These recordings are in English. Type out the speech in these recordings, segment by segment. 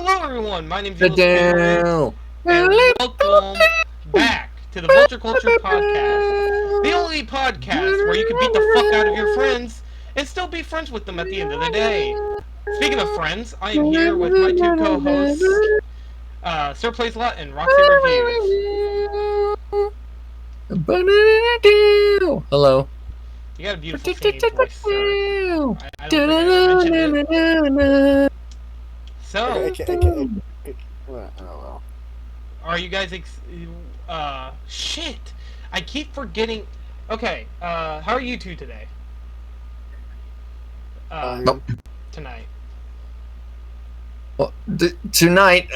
Hello everyone, my name's Hello. and welcome back to the Vulture Culture Podcast. The only podcast where you can beat the fuck out of your friends and still be friends with them at the end of the day. Speaking of friends, I am here with my two co-hosts, Sirplayalot and RoxyReviews. Hello. You got a beautiful singing voice, sir. I don't think I ever mentioned it. So, Well. are you guys shit. I keep forgetting. Okay, how are you two today? Tonight. Well, tonight.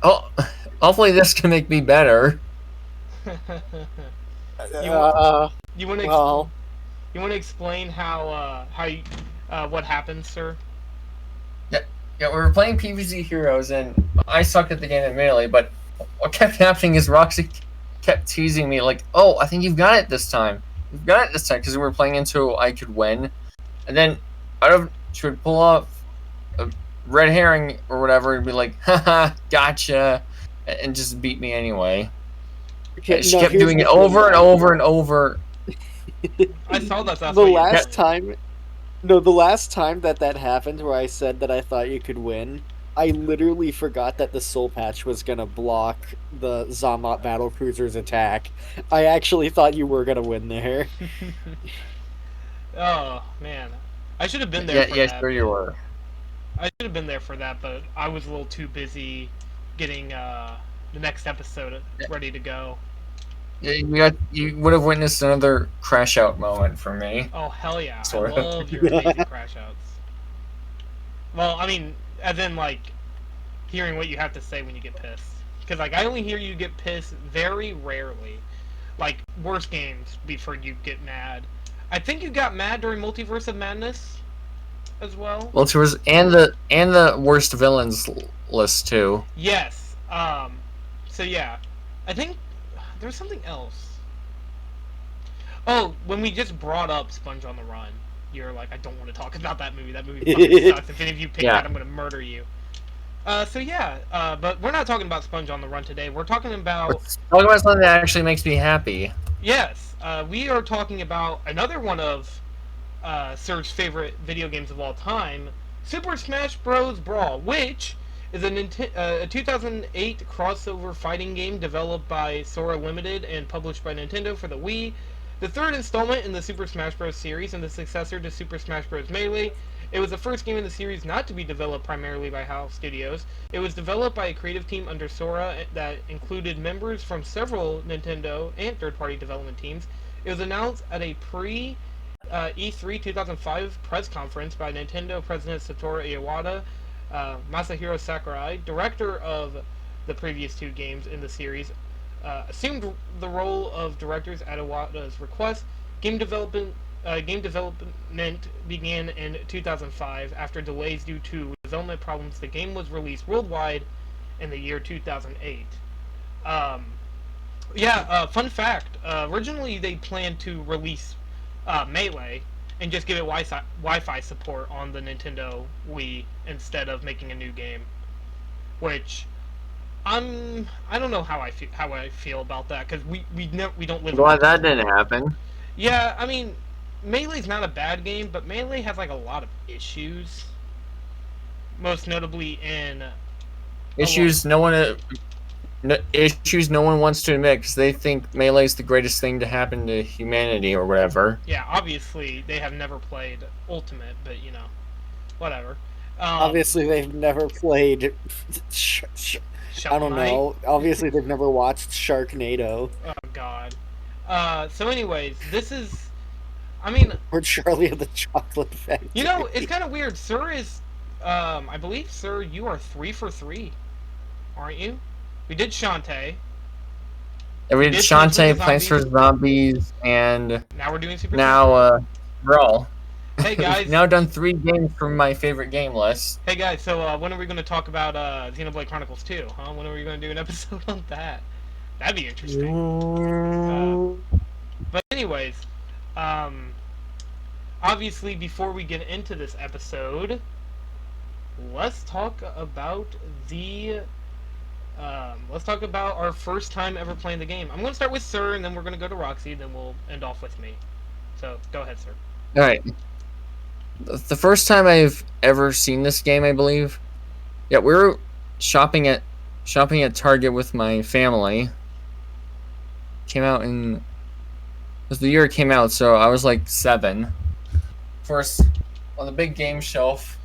Hopefully this can make me better. You want to explain how you, what happened, sir? Yeah, we were playing PvZ Heroes, and I sucked at the game at Melee, but what kept happening is Roxy kept teasing me, like, oh, I think you've got it this time. You've got it this time, because we were playing until I could win. And then, she would pull off a red herring or whatever, and be like, haha, gotcha, and just beat me anyway. Okay, she kept doing it over and over and over. I saw that. The last time that happened, where I said that I thought you could win, I literally forgot that the soul patch was gonna block the Zamat battlecruiser's attack. I actually thought you were gonna win there. Oh man, I should have been there. Yeah, sure you were. I should have been there for that, but I was a little too busy getting the next episode ready to go. Yeah, you would have witnessed another crash out moment for me. Oh hell yeah! Sort I of. love your amazing crash outs. Well, I mean, as in like hearing what you have to say when you get pissed, because like I only hear you get pissed very rarely. Like worst games before you get mad. I think you got mad during Multiverse of Madness as well. Vulture and the worst villains list too. Yes. So yeah, I think there's something else. Oh, when we just brought up Sponge on the Run, you're like, I don't want to talk about that movie. That movie fucking sucks. If any of you pick that, I'm gonna murder you. So yeah, but we're not talking about Sponge on the Run today. We're talking about something that actually makes me happy. Yes, we are talking about another one of Sir's favorite video games of all time, Super Smash Bros. Brawl, which is a 2008 crossover fighting game developed by Sora Limited and published by Nintendo for the Wii, the third installment in the Super Smash Bros. Series and the successor to Super Smash Bros. Melee. It was the first game in the series not to be developed primarily by HAL Studios. It was developed by a creative team under Sora that included members from several Nintendo and third-party development teams. It was announced at a E3 2005 press conference by Nintendo President Satoru Iwata. Masahiro Sakurai, director of the previous two games in the series, assumed the role of directors at Iwata's request. Game development began in 2005 after delays due to development problems. The game was released worldwide in the year 2008. Fun fact. Originally, they planned to release Melee and just give it Wi-Fi support on the Nintendo Wii instead of making a new game. Which I don't know how I feel about that, because we don't live. Glad that didn't happen. Yeah, I mean, Melee's not a bad game, but Melee has like a lot of issues. Most notably in issues no one wants to admit, because they think Melee is the greatest thing to happen to humanity or whatever. Yeah, obviously they have never played Ultimate, but you know, whatever. Obviously they've never played. I don't know. Obviously they've never watched Sharknado. Oh God. So anyways, this is, I mean, or Charlie of the Chocolate Factory. You know, it's kind of weird. Sir is, I believe, Sir, you are 3 for 3, aren't you? We did Shantae. We did Shantae, Plants vs. Zombies, and now we're doing Brawl. Hey guys. Now done 3 games from my favorite game list. Hey guys, so when are we going to talk about Xenoblade Chronicles 2, huh? When are we going to do an episode on that? That'd be interesting. But anyways, obviously before we get into this episode, let's talk about the. Let's talk about our first time ever playing the game. I'm going to start with Sir, and then we're going to go to Roxy, then we'll end off with me. So, go ahead, Sir. All right. The first time I've ever seen this game, I believe. Yeah, we were shopping at Target with my family. Came out in it was the year it came out, so I was like 7. First, on the big game shelf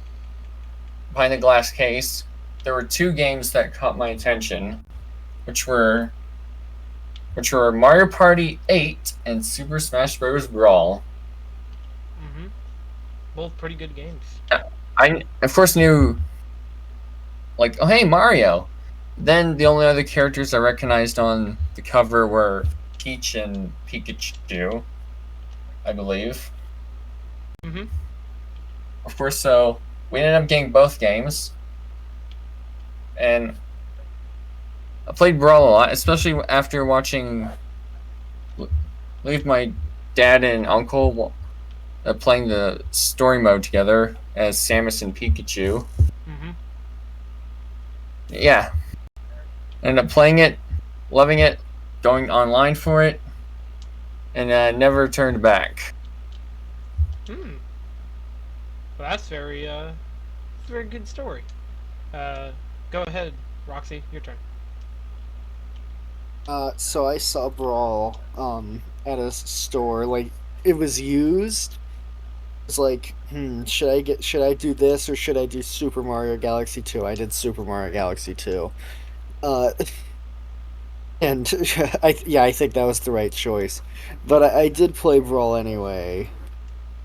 behind the glass case, there were 2 games that caught my attention, which were Mario Party 8 and Super Smash Bros. Brawl. Mm-hmm. Both pretty good games. I of course knew, like, oh hey, Mario. Then the only other characters I recognized on the cover were Peach and Pikachu, I believe. Mm-hmm. Of course, so we ended up getting both games. And I played Brawl a lot, especially after watching my dad and uncle playing the story mode together as Samus and Pikachu. Mm-hmm. Yeah. Ended up playing it, loving it, going online for it, and never turned back. Hmm. Well, that's a very good story. Go ahead, Roxy, your turn. So I saw Brawl at a store. Like, it was used. It's like, should I do this or should I do Super Mario Galaxy 2? I did Super Mario Galaxy 2. Uh, and I think that was the right choice. But I did play Brawl anyway.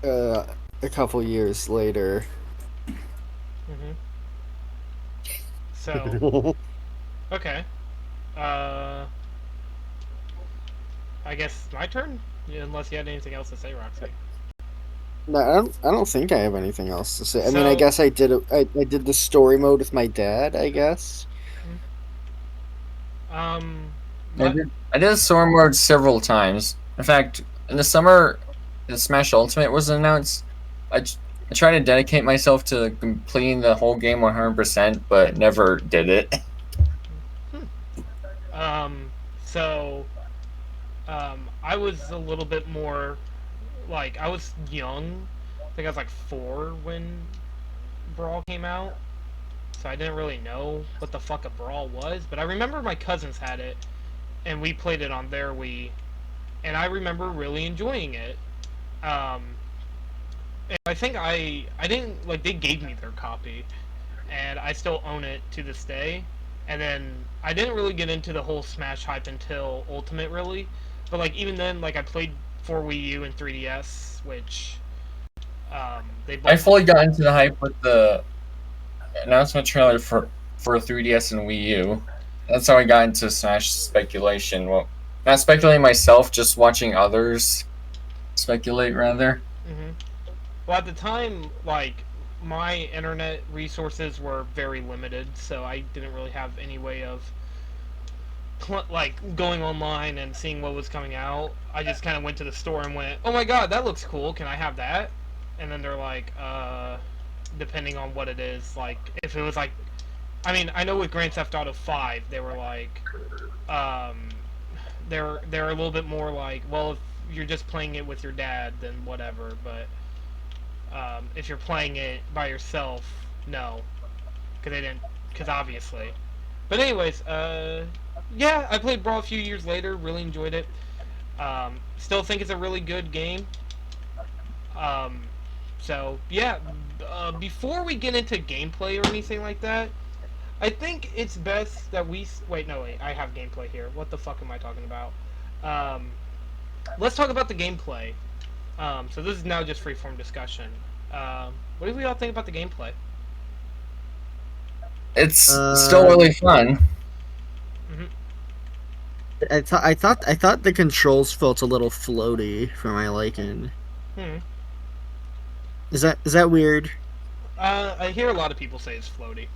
A couple years later. Mm-hmm. So, okay. I guess my turn? Yeah, unless you had anything else to say, Roxy. No, I don't think I have anything else to say. I mean, I So- guess I did the story mode with my dad, I guess. I What? did story mode several times. In fact, in the summer, the Smash Ultimate was announced. I tried to dedicate myself to completing the whole game 100%, but never did it. So, I was a little bit more, like, I was young. I think I was like 4 when Brawl came out. So I didn't really know what the fuck a Brawl was. But I remember my cousins had it, and we played it on their Wii. And I remember really enjoying it. And I think I didn't, like, they gave me their copy. And I still own it to this day. And then I didn't really get into the whole Smash hype until Ultimate, really. But, like, even then, like, I played for Wii U and 3DS, which they both... I fully got into the hype with the announcement trailer for 3DS and Wii U. That's how I got into Smash speculation. Well, not speculating myself, just watching others speculate, rather. Mm-hmm. Well, at the time, like, my internet resources were very limited, so I didn't really have any way of like going online and seeing what was coming out. I just kind of went to the store and went, "Oh my god, that looks cool. Can I have that?" And then they're like, depending on what it is, like if it was like, I mean, I know with Grand Theft Auto 5, they were like, they're a little bit more like, well, if you're just playing it with your dad, then whatever, but if you're playing it by yourself, no, because obviously. But anyways, yeah, I played Brawl a few years later, really enjoyed it. Still think it's a really good game. So yeah, before we get into gameplay or anything like that, I think it's best that we wait. No, wait, I have gameplay here. What the fuck am I talking about? Let's talk about the gameplay. So this is now just freeform discussion. What do we all think about the gameplay? It's still really fun. Mm-hmm. I thought the controls felt a little floaty for my liking. Is that weird? I hear a lot of people say it's floaty.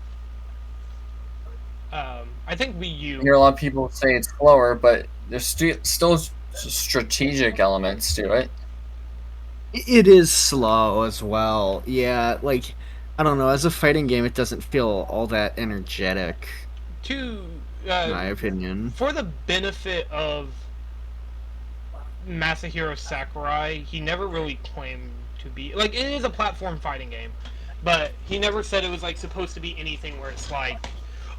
I think Wii U. I hear a lot of people say it's slower, but there's still strategic elements to it. It is slow as well. Yeah, like I don't know. As a fighting game, it doesn't feel all that energetic, To in my opinion. for the benefit of Masahiro Sakurai, he never really claimed to be like it is a platform fighting game, but he never said it was like supposed to be anything where it's like,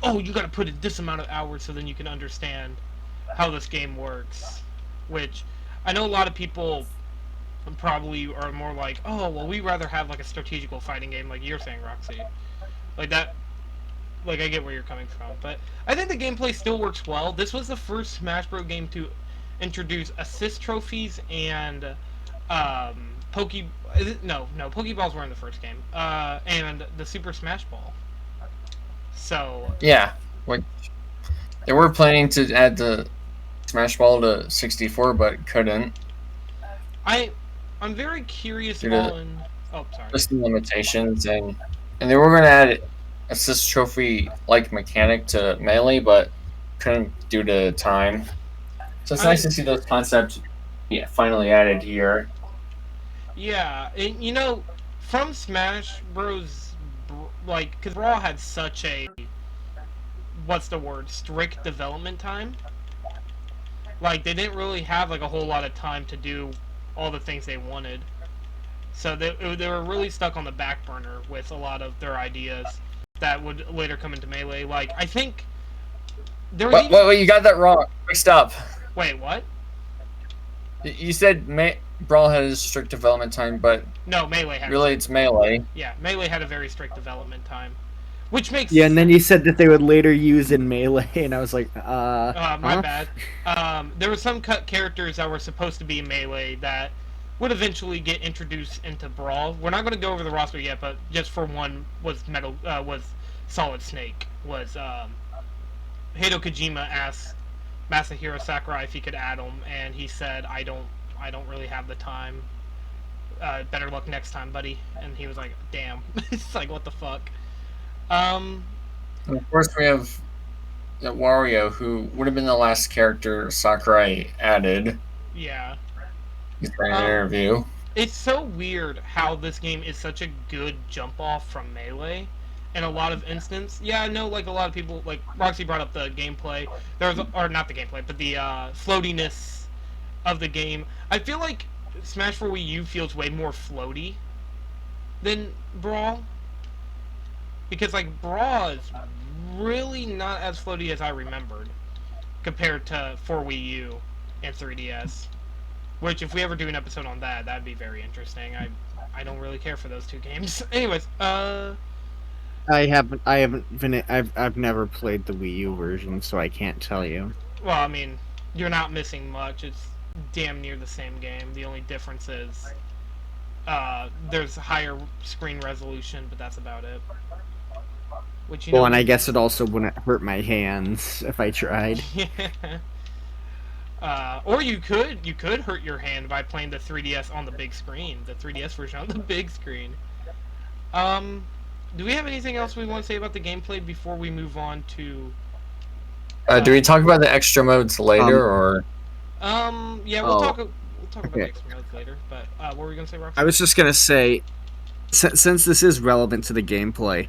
oh, you got to put in this amount of hours so then you can understand how this game works. Which I know a lot of people probably are more like, oh, well, we rather have like a strategical fighting game, like you're saying, Roxy, like that. Like I get where you're coming from, but I think the gameplay still works well. This was the first Smash Bros. Game to introduce assist trophies and Poke. No, Pokeballs were in the first game, and the Super Smash Ball. So Yeah, like they were planning to add the Smash Ball to 64, but couldn't. I'm very curious Due to on. Oh, sorry. system limitations, and they were going to add assist trophy like mechanic to Melee, but couldn't due to time. So it's nice to see those concepts finally added here. Yeah, and you know, from Smash Bros. Like, because Brawl had such a what's the word, strict development time. Like they didn't really have like a whole lot of time to do all the things they wanted, so they were really stuck on the back burner with a lot of their ideas that would later come into Melee. Like I think there was Wait, you got that wrong. Mixed up. Wait, what? You said Brawl had a strict development time, but no, Melee had. Really, it's Melee. Yeah, Melee had a very strict development time, which makes. Yeah, and then you said that they would later use in Melee, and I was like, my bad. There were some cut characters that were supposed to be in Melee that would eventually get introduced into Brawl. We're not going to go over the roster yet, but just for one was Solid Snake. Was Hideo Kojima asked Masahiro Sakurai if he could add him, and he said, I don't really have the time. Better luck next time, buddy. And he was like, damn. It's like, what the fuck? And of course, we have Wario, who would have been the last character Sakurai added. Yeah. He's in an interview. It's so weird how this game is such a good jump off from Melee. In a lot of instances, yeah, I know. Like a lot of people, like Roxy brought up the gameplay. Or not the gameplay, but the floatiness of the game. I feel like Smash for Wii U feels way more floaty than Brawl, because like Brawl is really not as floaty as I remembered compared to for Wii U and 3DS. Which, if we ever do an episode on that, that'd be very interesting. I don't really care for those two games. Anyways, I've never played the Wii U version, so I can't tell you. Well, I mean, you're not missing much. It's damn near the same game. The only difference is there's higher screen resolution, but that's about it. Which, you know, and I guess it also wouldn't hurt my hands if I tried. Or you could hurt your hand by playing the 3DS on the big screen, the 3DS version on the big screen. Do we have anything else we want to say about the gameplay before we move on to? Do we talk about the extra modes later, or? Yeah, we'll talk about the extra modes later. But what were we gonna say, Roxy? I was just gonna say, since this is relevant to the gameplay,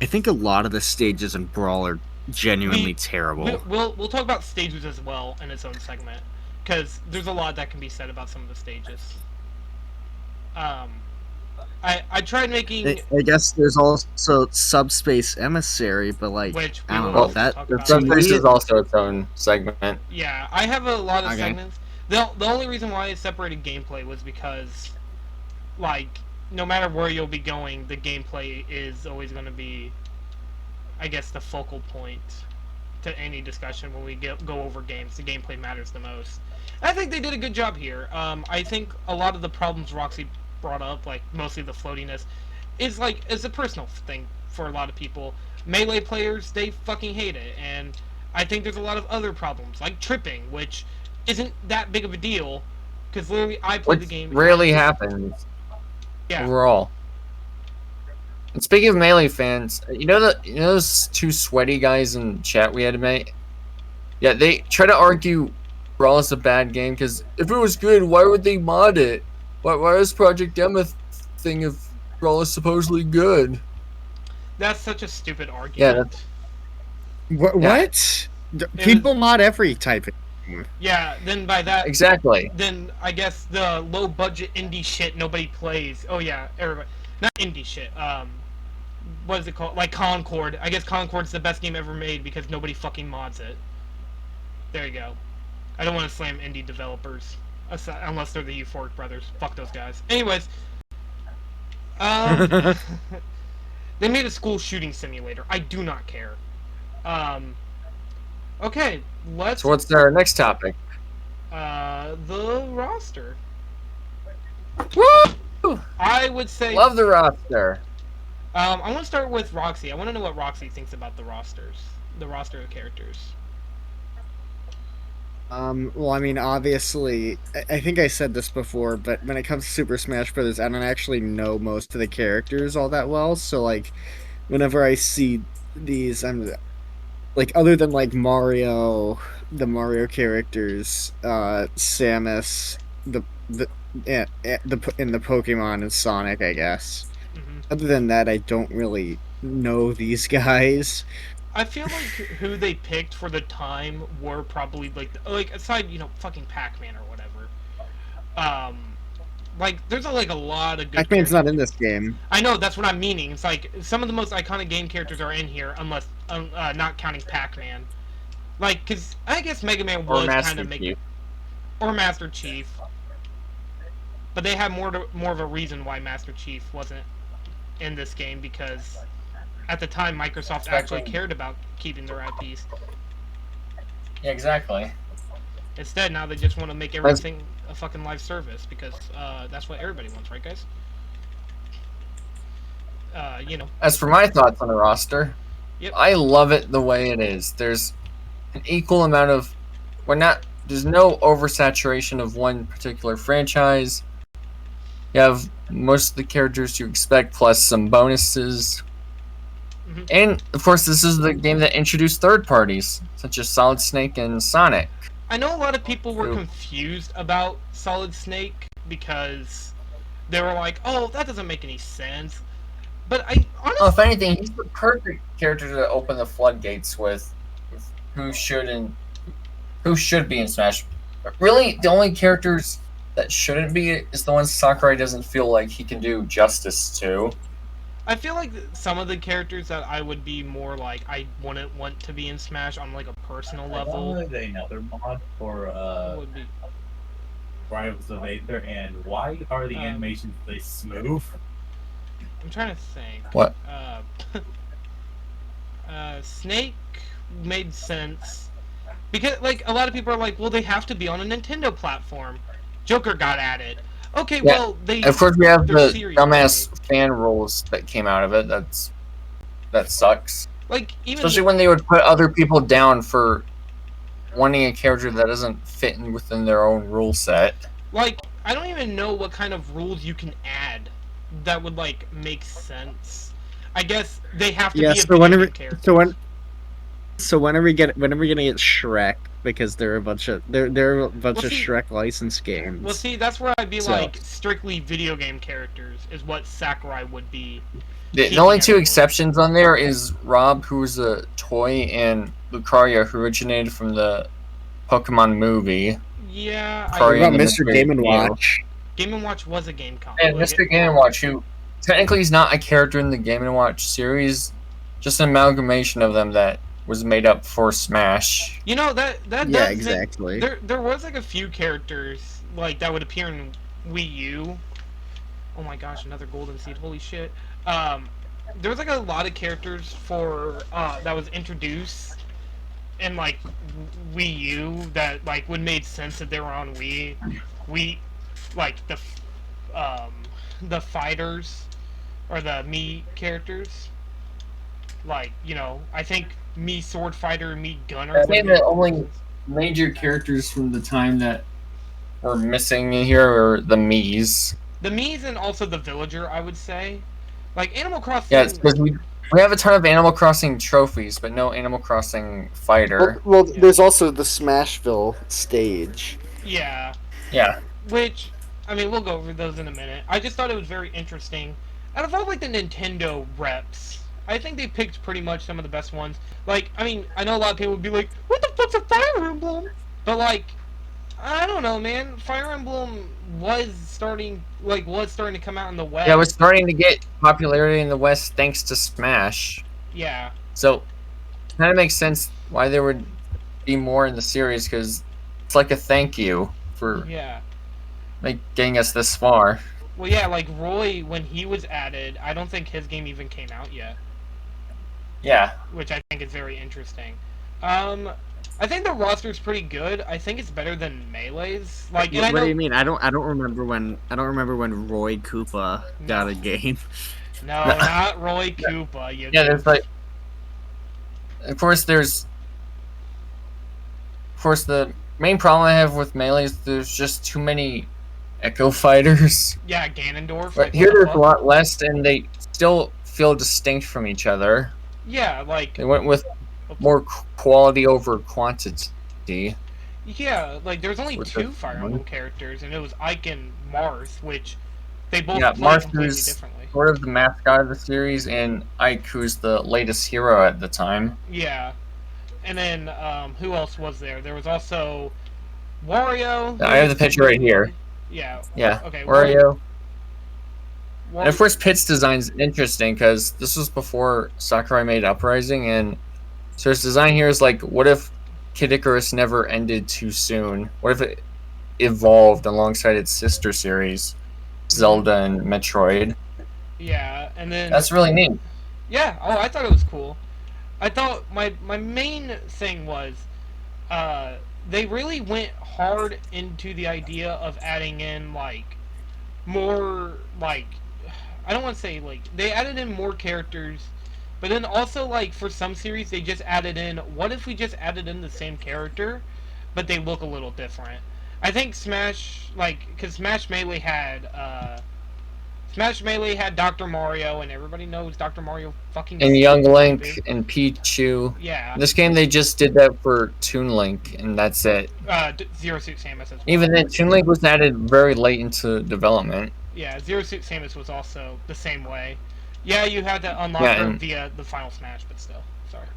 I think a lot of the stages in Brawl are genuinely terrible. We'll talk about stages as well in its own segment, because there's a lot that can be said about some of the stages. I tried making. I guess there's also Subspace Emissary, but like, which I don't know that. Subspace is also its own segment. Yeah, I have a lot of segments. The only reason why I separated gameplay was because, like, no matter where you'll be going, the gameplay is always going to be, I guess, the focal point to any discussion when we go over games. The gameplay matters the most. I think they did a good job here. I think a lot of the problems Roxy brought up, like mostly the floatiness, is a personal thing for a lot of people. Melee players, they fucking hate it, and I think there's a lot of other problems, like tripping, which isn't that big of a deal, because literally I played the game. Rarely happens. Yeah. Overall. And speaking of Melee fans, you know those two sweaty guys in chat we had to make? Yeah, they try to argue Brawl is a bad game, because if it was good, why would they mod it? Why is Project Emma thing if Brawl is supposedly good? That's such a stupid Yeah, argument. What? was- People mod every type of game. Yeah, then by that, exactly. then I guess the low budget indie shit nobody plays. Oh yeah, everybody. Not indie shit. What is it called? Like Concord. I guess Concord's the best game ever made because nobody fucking mods it. There you go. I don't want to slam indie developers. Unless they're the Euphoric Brothers. Fuck those guys. Anyways. They made a school shooting simulator. I do not care. Okay, let's... So what's our next topic? The roster. Woo! I would say... Love the roster. I want to start with Roxy. I want to know what Roxy thinks about the rosters. The roster of characters. Well, I mean, obviously, I think I said this before, but when it comes to Super Smash Bros., I don't actually know most of the characters all that well. So, like, whenever I see these, I'm like, other than like Mario, the Mario characters, Samus, yeah, in the Pokemon and Sonic, I guess. Mm-hmm. Other than that, I don't really know these guys. I feel like who they picked for the time were probably like aside, fucking Pac-Man or whatever. Like there's a lot of good. Pac-Man's not in this game. I know, that's what I'm meaning. It's like some of the most iconic game characters are in here, unless not counting Pac-Man. Like, cause I guess Mega Man was kind of or Master Chief, but they have more of a reason why Master Chief wasn't in this game because at the time Microsoft actually cared about keeping their IPs. Yeah, exactly. Instead, now they just want to make everything a fucking live service because that's what everybody wants, right, guys? As for my thoughts on the roster, Yep. I love it the way it is. There's an equal amount of... There's no oversaturation of one particular franchise. You have most of the characters you expect, plus some bonuses. Mm-hmm. And, of course, this is the game that introduced third parties, such as Solid Snake and Sonic. I know a lot of people were confused about Solid Snake because they were like, oh, that doesn't make any sense. But I honestly... If anything, he's the perfect character to open the floodgates with who should be in Smash. But really, the only characters that shouldn't be is the ones Sakurai doesn't feel like he can do justice to. I feel like some of the characters that I would be more like I wouldn't want to be in Smash on like a personal level. Another mod for would be... Rivals of Aether, and why are the animations they smooth? I'm trying to think. What? Snake made sense because like a lot of people are like, well, they have to be on a Nintendo platform. Joker got added. Okay, Yeah. well, they... Of course, we have the series, dumbass right? fan rules that came out of it. That sucks. Like, even... Especially when they would put other people down for wanting a character that doesn't fit in within their own rule set. Like, I don't even know what kind of rules you can add that would, like, make sense. I guess they have to be a video game character. So when are we gonna get Shrek? Because there are a bunch of Shrek licensed games. Well, see, that's where I'd be like strictly video game characters is what Sakurai would be. The only two exceptions on there is Rob, who's a toy, and Lucaria, who originated from the Pokemon movie. Yeah, What about Mr. Game & Watch? Game & Watch was a game console. And Mr. Game & Watch, who technically is not a character in the Game & Watch series, just an amalgamation of them that was made up for Smash. You know, that Yeah, exactly. There was like a few characters like that would appear in Wii U. Oh my gosh, another golden seed! Holy shit! There was like a lot of characters for that was introduced in like Wii U that like would made sense that they were on Wii. Like the fighters or the Mii characters. Like, I think Mii Sword Fighter and Mii Gunner. I think the only major characters from the time that were missing in here are the Miis. The Miis and also the Villager, I would say. Like, Animal Crossing... Yeah, it's because we have a ton of Animal Crossing trophies, but no Animal Crossing fighter. Well, there's also the Smashville stage. Yeah. Yeah. Which, I mean, we'll go over those in a minute. I just thought it was very interesting. Out of all, like, the Nintendo reps, I think they picked pretty much some of the best ones. Like, I mean, I know a lot of people would be like, "What the fuck's a Fire Emblem?" But like, I don't know, man. Fire Emblem was starting to come out in the West. Yeah, it was starting to get popularity in the West thanks to Smash. Yeah. So, kind of makes sense why there would be more in the series, because it's like a thank you for Yeah. getting us this far. Well, yeah, like Roy, when he was added, I don't think his game even came out yet. Yeah. Which I think is very interesting. I think the roster's pretty good. I think it's better than Melee's. Like, and What do you mean? I don't remember when Roy Koopa got a game. No, not Roy Koopa. Yeah, there's like, of course, the main problem I have with Melee is there's just too many Echo Fighters. Yeah, Ganondorf. But here there's a lot less, and they still feel distinct from each other. Yeah, like they went with more quality over quantity. Yeah, like there's only two Fire Emblem characters, and it was Ike and Marth, which they both play completely differently. Sort of the mascot of the series, and Ike, who's the latest hero at the time. Yeah, and then who else was there? There was also Wario. I have the picture right here. Yeah. Yeah. Okay. Wario. And of course, Pit's design's interesting because this was before Sakurai made Uprising, and so his design here is like, what if Kid Icarus never ended too soon? What if it evolved alongside its sister series, Zelda and Metroid? Yeah, and then that's really neat. Yeah. Oh, I thought it was cool. I thought my main thing was, they really went hard into the idea of adding in like more like, I don't want to say like, they added in more characters, but then also like for some series they just added in, what if we just added in the same character but they look a little different. I think Smash, like, because Smash Melee had Dr. Mario, and everybody knows Dr. Mario fucking and Young Link and Pichu. Yeah. In this game they just did that for Toon Link, and that's it. Zero Suit Samus as well. Even then, Toon Link was added very late into development. Yeah, Zero Suit Samus was also the same way. Yeah, you had to unlock her via the final Smash, but still, sorry.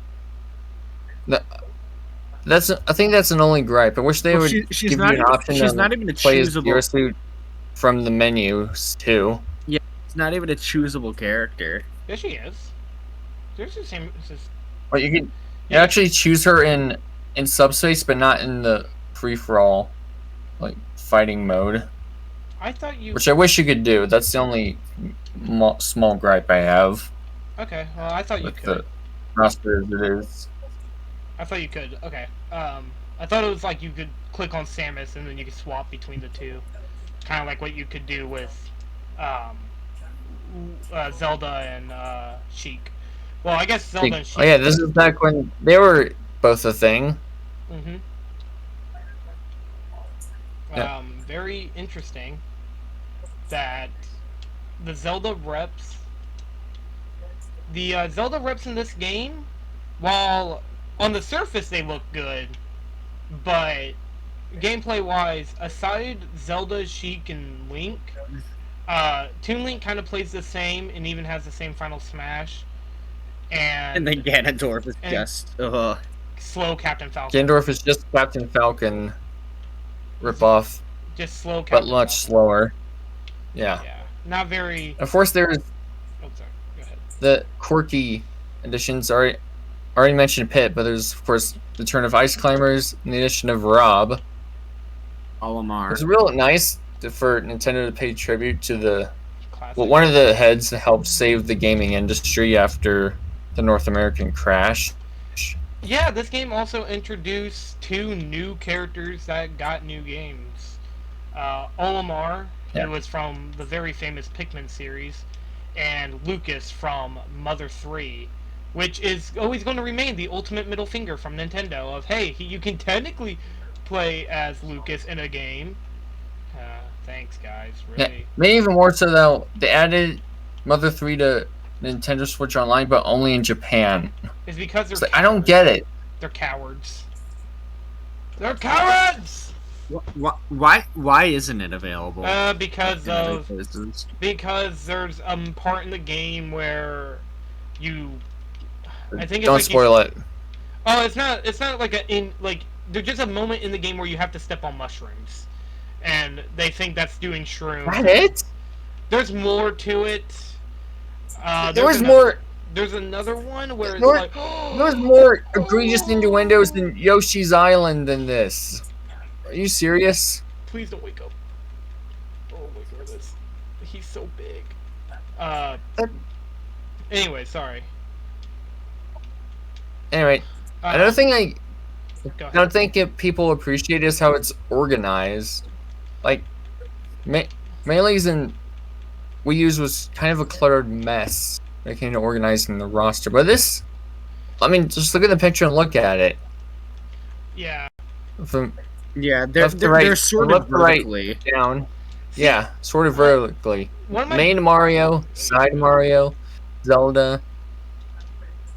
I think that's an only gripe. I wish they would give you an option to play as Zero Suit from the menus too. Yeah, it's not even a choosable character. Yeah, she is. Zero Suit Samus is. But you actually choose her in Subspace, but not in the free for all, like fighting mode. I thought you. Which I wish you could do. That's the only small gripe I have. Okay, well, I thought you could. The roster as it is. I thought you could. Okay. I thought it was like you could click on Samus and then you could swap between the two, kind of like what you could do with Zelda and Sheik. Well, I guess Zelda and Sheik. Oh yeah, this is back when they were both a thing. Mhm. Yeah. Very interesting that the Zelda reps in this game, while on the surface they look good, but gameplay wise, aside Zelda, Sheik, and Link, Toon Link kind of plays the same and even has the same final smash, and then Ganondorf is just slow Captain Falcon. Ganondorf is just Captain Falcon ripoff. Just slow Captain but much Falcon. slower. Yeah. Yeah. Not very. Of course, there's Oh, sorry. Go ahead. the quirky additions. Already mentioned Pit, but there's of course the turn of Ice Climbers and the addition of Rob. Olimar. It's real nice for Nintendo to pay tribute to the Classic. one of the heads that helped save the gaming industry after the North American crash. Yeah, this game also introduced two new characters that got new games. Olimar, who was from the very famous Pikmin series, and Lucas from Mother 3, which is always going to remain the ultimate middle finger from Nintendo of, hey, you can technically play as Lucas in a game. Thanks, guys. Really. Yeah, maybe even more so though, they added Mother 3 to Nintendo Switch Online, but only in Japan. It's because they're I don't get it. They're cowards. They're cowards! Why isn't it available? Because there's a part in the game where I think it's Don't like spoil it. Oh, it's not. It's not like there's just a moment in the game where you have to step on mushrooms, and they think that's doing shrooms. That it? There's more to it. There was more. There's another one where it's There like was more egregious innuendos than Yoshi's Island than this. Are you serious? Please don't wake up. Oh my goodness, he's so big. Anyway, sorry. Anyway, another thing I Go ahead. don't think people appreciate is how it's organized. Like, Melee's and Wii U's was kind of a cluttered mess when it came to organizing the roster. But this, I mean, just look at the picture and look at it. Yeah. From Yeah, left to right, they're sort from of left to right, vertically. down. Yeah, sort of vertically. One of my Main Mario, side Mario, Zelda,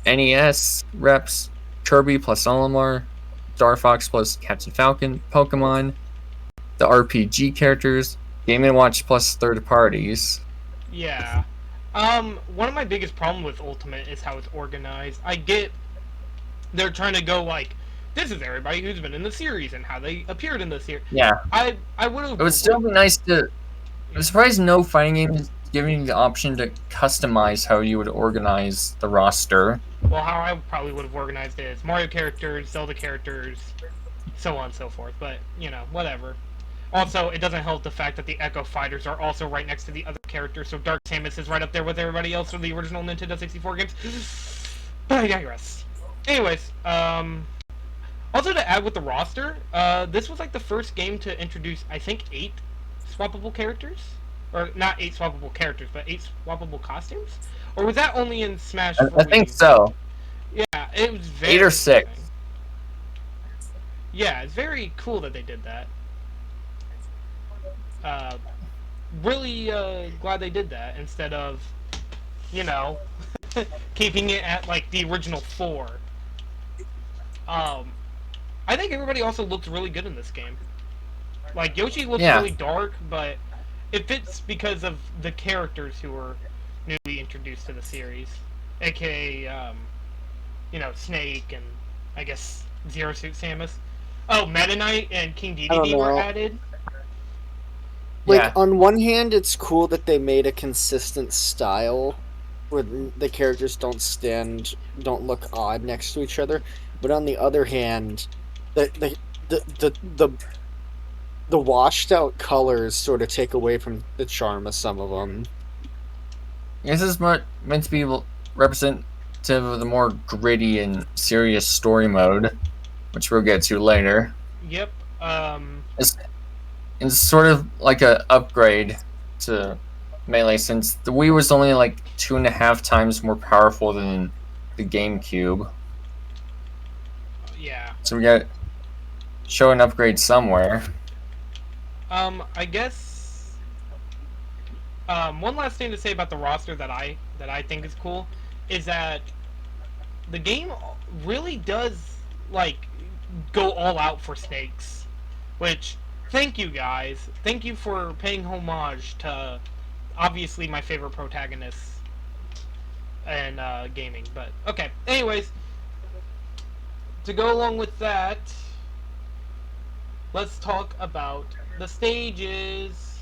NES reps, Kirby plus Olimar, Star Fox plus Captain Falcon, Pokemon, the RPG characters, Game & Watch plus third parties. Yeah. One of my biggest problems with Ultimate is how it's organized. I get they're trying to go like, this is everybody who's been in the series and how they appeared in the series. Yeah. I would have. It would still be nice to. I'm surprised no fighting game is giving you the option to customize how you would organize the roster. Well, how I probably would have organized it is Mario characters, Zelda characters, so on and so forth. But, whatever. Also, it doesn't help the fact that the Echo Fighters are also right next to the other characters, so Dark Samus is right up there with everybody else from the original Nintendo 64 games. But I digress. Anyways, also to add with the roster, this was like the first game to introduce, I think, 8 swappable characters? Or not 8 swappable characters, but 8 swappable costumes? Or was that only in Smash? I think so. Yeah, it was very 8 or 6. interesting. Yeah, it's very cool that they did that. Really glad they did that instead of, keeping it at like the original 4. I think everybody also looks really good in this game. Like Yoshi looks really dark, but it fits because of the characters who were newly introduced to the series, aka Snake and I guess Zero Suit Samus. Oh, Meta Knight and King Dedede were added. Like, on one hand, it's cool that they made a consistent style where the characters don't look odd next to each other. But on the other hand, the washed out colors sort of take away from the charm of some of them. This is meant to be representative of the more gritty and serious story mode, which we'll get to later. Yep. It's sort of like an upgrade to Melee, since the Wii was only like 2.5 times more powerful than the GameCube. Yeah. So we got to show an upgrade somewhere. I guess one last thing to say about the roster that I think is cool is that the game really does like go all out for stakes, which thank you guys. Thank you for paying homage to obviously my favorite protagonists in gaming. But okay, anyways, to go along with that, let's talk about the stages.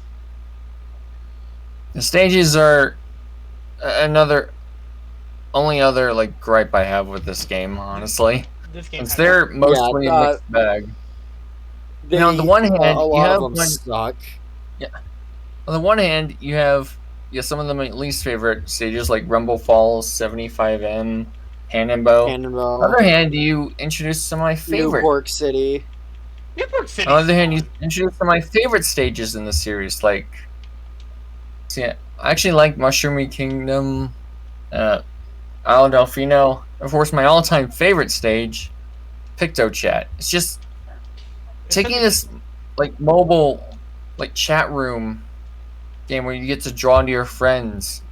The stages are only other like gripe I have with this game, honestly. This game Since they're mostly a mixed bag. On the one hand, you have suck. Yeah. On the one hand, you have some of my least favorite stages like Rumble Falls, 75M, Cannonball. On the other hand, you introduce some of my favorite. Newport City. Newport City. On the other hand, you introduce some of my favorite stages in the series, like. See, I actually like Mushroomy Kingdom, Isle Delfino. Of course, my all-time favorite stage, Picto Chat. It's just taking this like mobile, like chat room game where you get to draw into your friends,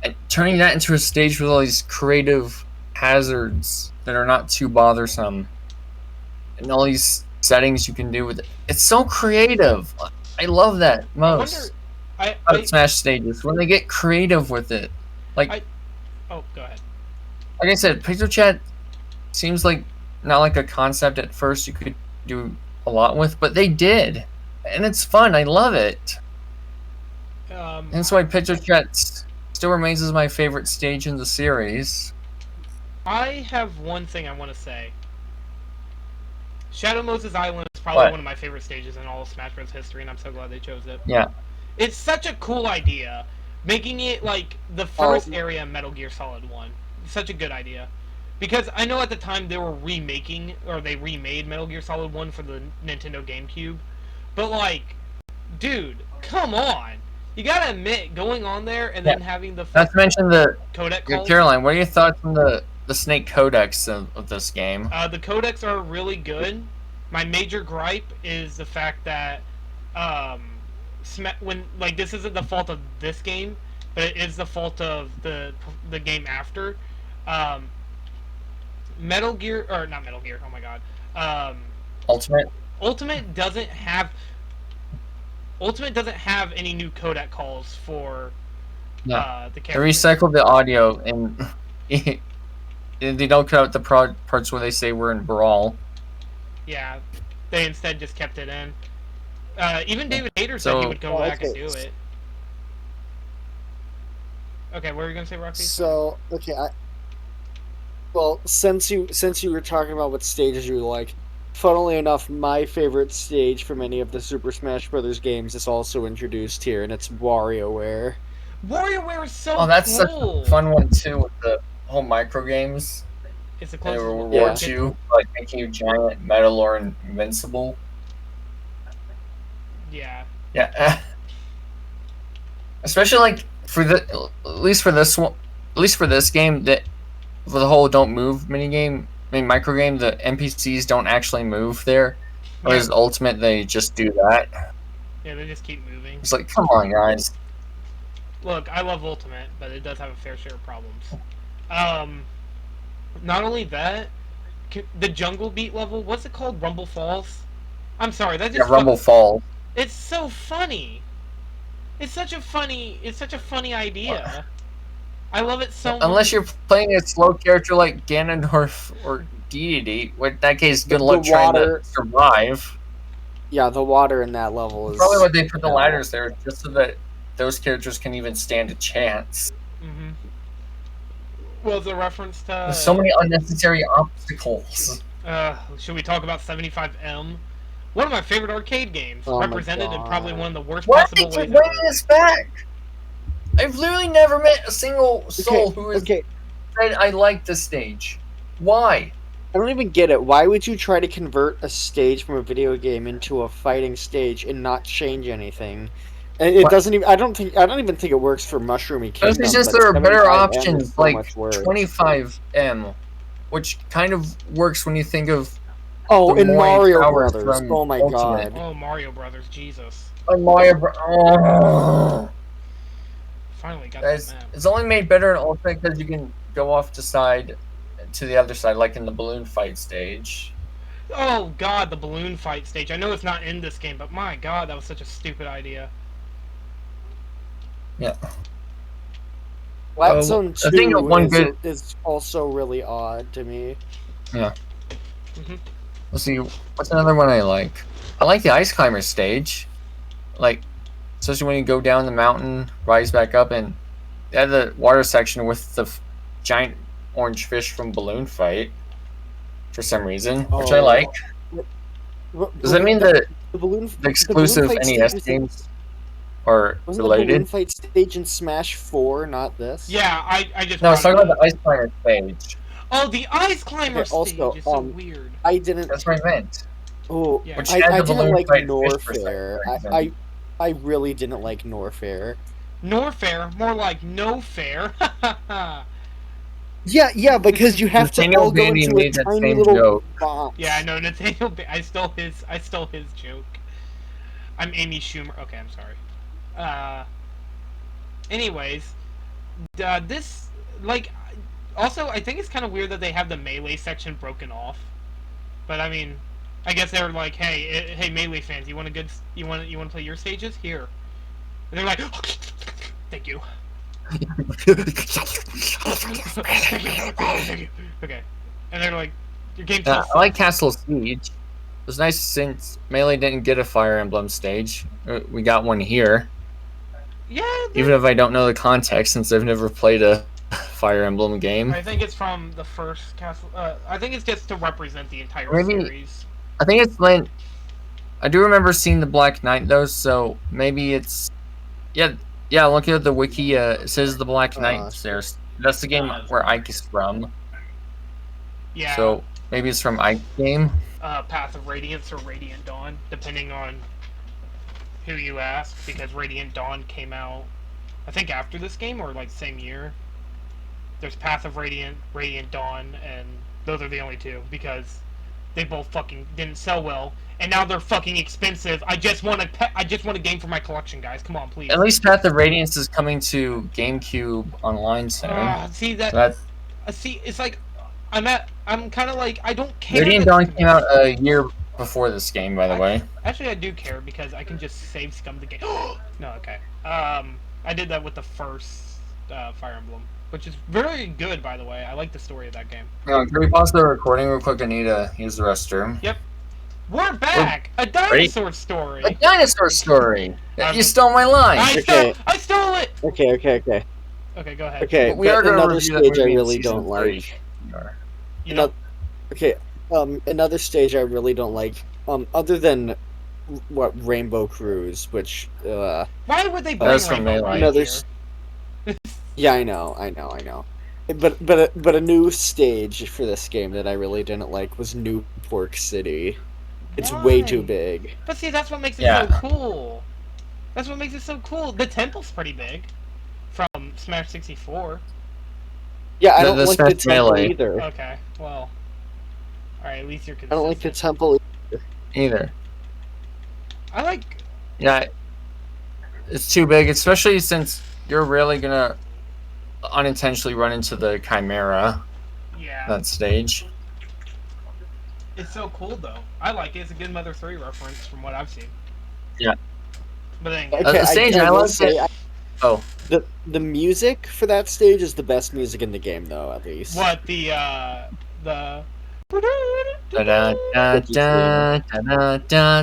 and turning that into a stage with all these creative hazards that are not too bothersome, and all these settings you can do with it. It's so creative. I love that most. I Smash stages when they get creative with it, like. Oh, go ahead. like I said, picture chat seems like not like a concept at first you could do a lot with, but they did, and it's fun. I love it. And that's why picture chat still remains as my favorite stage in the series. I have one thing I want to say. Shadow Moses Island is probably one of my favorite stages in all of Smash Bros. History, and I'm so glad they chose it. Yeah. It's such a cool idea. Making it like the first area in Metal Gear Solid 1. Such a good idea. Because I know at the time they were remaking, or they remade Metal Gear Solid 1 for the Nintendo GameCube. But like, dude, come on. You gotta admit, going on there and then having the... Not to mention the... codec calls. Caroline, what are your thoughts on the Snake codecs of this game? The codecs are really good. My major gripe is the fact that when this isn't the fault of this game, but it is the fault of the game after. Metal Gear, or not Metal Gear, oh my god. Ultimate doesn't have any new codec calls for the characters. They recycled the audio and they don't cut out the parts where they say we're in Brawl. Yeah, they instead just kept it in. Even David Hayter said he would go back and do it. Okay, what were you gonna say, Roxy? So, okay, well, since you were talking about what stages you like, funnily enough, my favorite stage from any of the Super Smash Bros. Games is also introduced here, and it's WarioWare. WarioWare is so that's cool. such a fun one too, with the whole micro games. It's the They closest reward you, like making you giant, metal, or invincible. Yeah. Yeah. Especially like at least for this game, that for the whole don't move micro game, the NPCs don't actually move there. Whereas Ultimate, they just do that. Yeah, they just keep moving. It's like, come on, guys. Look, I love Ultimate, but it does have a fair share of problems. Not only that, the Jungle Beat level, what's it called? Rumble Falls? I'm sorry, that just... Rumble Falls. It's so funny. It's such a funny idea. I love it so much. Unless you're playing a slow character like Ganondorf or Dedede, in that case, good luck trying to survive. Yeah, the water in that level is... Probably why they put the ladders there, just so that those characters can even stand a chance. Mm-hmm. Well, it's a reference to... There's so many unnecessary obstacles. Should we talk about 75M? One of my favorite arcade games, represented in probably one of the worst possible ways. Why are they bringing this back? I've literally never met a single soul who has said I like this stage. Why? I don't even get it. Why would you try to convert a stage from a video game into a fighting stage and not change anything? It doesn't even. I don't even think it works for Mushroomy Kingdom. It's just there are better options like 25M, which kind of works when you think of. Oh, in Mario Brothers. Oh my god. Oh, Mario Brothers. Jesus. Mario Finally got that map. It's only made better in Ultimate because you can go off to the other side, like in the balloon fight stage. Oh god, the balloon fight stage. I know it's not in this game, but my god, that was such a stupid idea. Yeah. Flat Zone 2 is also really odd to me. Yeah. Mm-hmm. Let's see, what's another one I like? I like the Ice Climber stage. Like, especially when you go down the mountain, rise back up, and they have the water section with the giant orange fish from Balloon Fight. For some reason, which I like. Does that mean the exclusive NES games are related? Wasn't the Balloon Fight stage in Smash 4, not this? Yeah, I just... No, I was talking about the Ice Climber stage. Oh, the Ice Climber stage is so weird. I didn't... That's what I meant. Oh, yeah. I didn't like Norfair. I really didn't like Norfair. Norfair? More like no fair. Yeah, because you have to all go into a tiny little box. Yeah, I know, Nathaniel. I stole his joke. I'm Amy Schumer. Okay, I'm sorry. Anyways, this also I think it's kind of weird that they have the melee section broken off. But I mean, I guess they were like, hey, melee fans, you want to play your stages here? And they're like, oh, thank you. Okay, and they're like, your game I sucks. like Castle Siege. It was nice since Melee didn't get a Fire Emblem stage. We got one here. Yeah, Even if I don't know the context, since I've never played a Fire Emblem game. I think it's from the first Castle. I think it's just to represent the entire Maybe- series. I think it's when I do remember seeing the Black Knight though, so maybe it's yeah. Looking at the wiki, it says the Black Knight there. That's the game where Ike is from. Yeah. So maybe it's from Ike's game. Path of Radiance or Radiant Dawn, depending on who you ask, because Radiant Dawn came out, I think, after this game or like same year. There's Path of Radiant, Radiant Dawn, and those are the only two because they both fucking didn't sell well, and now they're fucking expensive. I just want a game for my collection, guys. Come on, please. At least Path of Radiance is coming to GameCube online soon. See that? That's See, it's like I'm kind of like I don't care. Radiant that Dawn it's came out a year before this game, by the way. Actually, I do care because I can just save scum the game. No, okay. I did that with the first Fire Emblem, which is very good, by the way. I like the story of that game. Can we pause the recording real quick? I need to use the restroom. Yep. We're back! A dinosaur story! A dinosaur story! Um, You stole my line! I stole it! Okay. Okay, go ahead. Okay, We are but gonna another review that stage I movie in really season don't 3. like. You know, Okay, another stage I really don't like. Other than Rainbow Cruise, which why would they bring That's from Rainbow Melee. right Another here? yeah, I know. But a new stage for this game that I really didn't like was New Pork City. It's way too Why? big. But see, that's what makes it Yeah. so cool. That's what makes it so cool. The temple's pretty big. From Smash 64. Yeah, I The- don't the like the Smash temple Melee. either. Okay, well. Alright, at least you're I consistent. don't like the temple. Either. I like... Yeah. It's too big, especially since you're really gonna unintentionally run into the Chimera Yeah. that stage. It's so cool, though. I like it. It's a good Mother 3 reference from what I've seen. Yeah. But then, Okay, The stage I will like say, it- Oh. the music for that stage is the best music in the game, though. At least. what, the... Da da da da da da da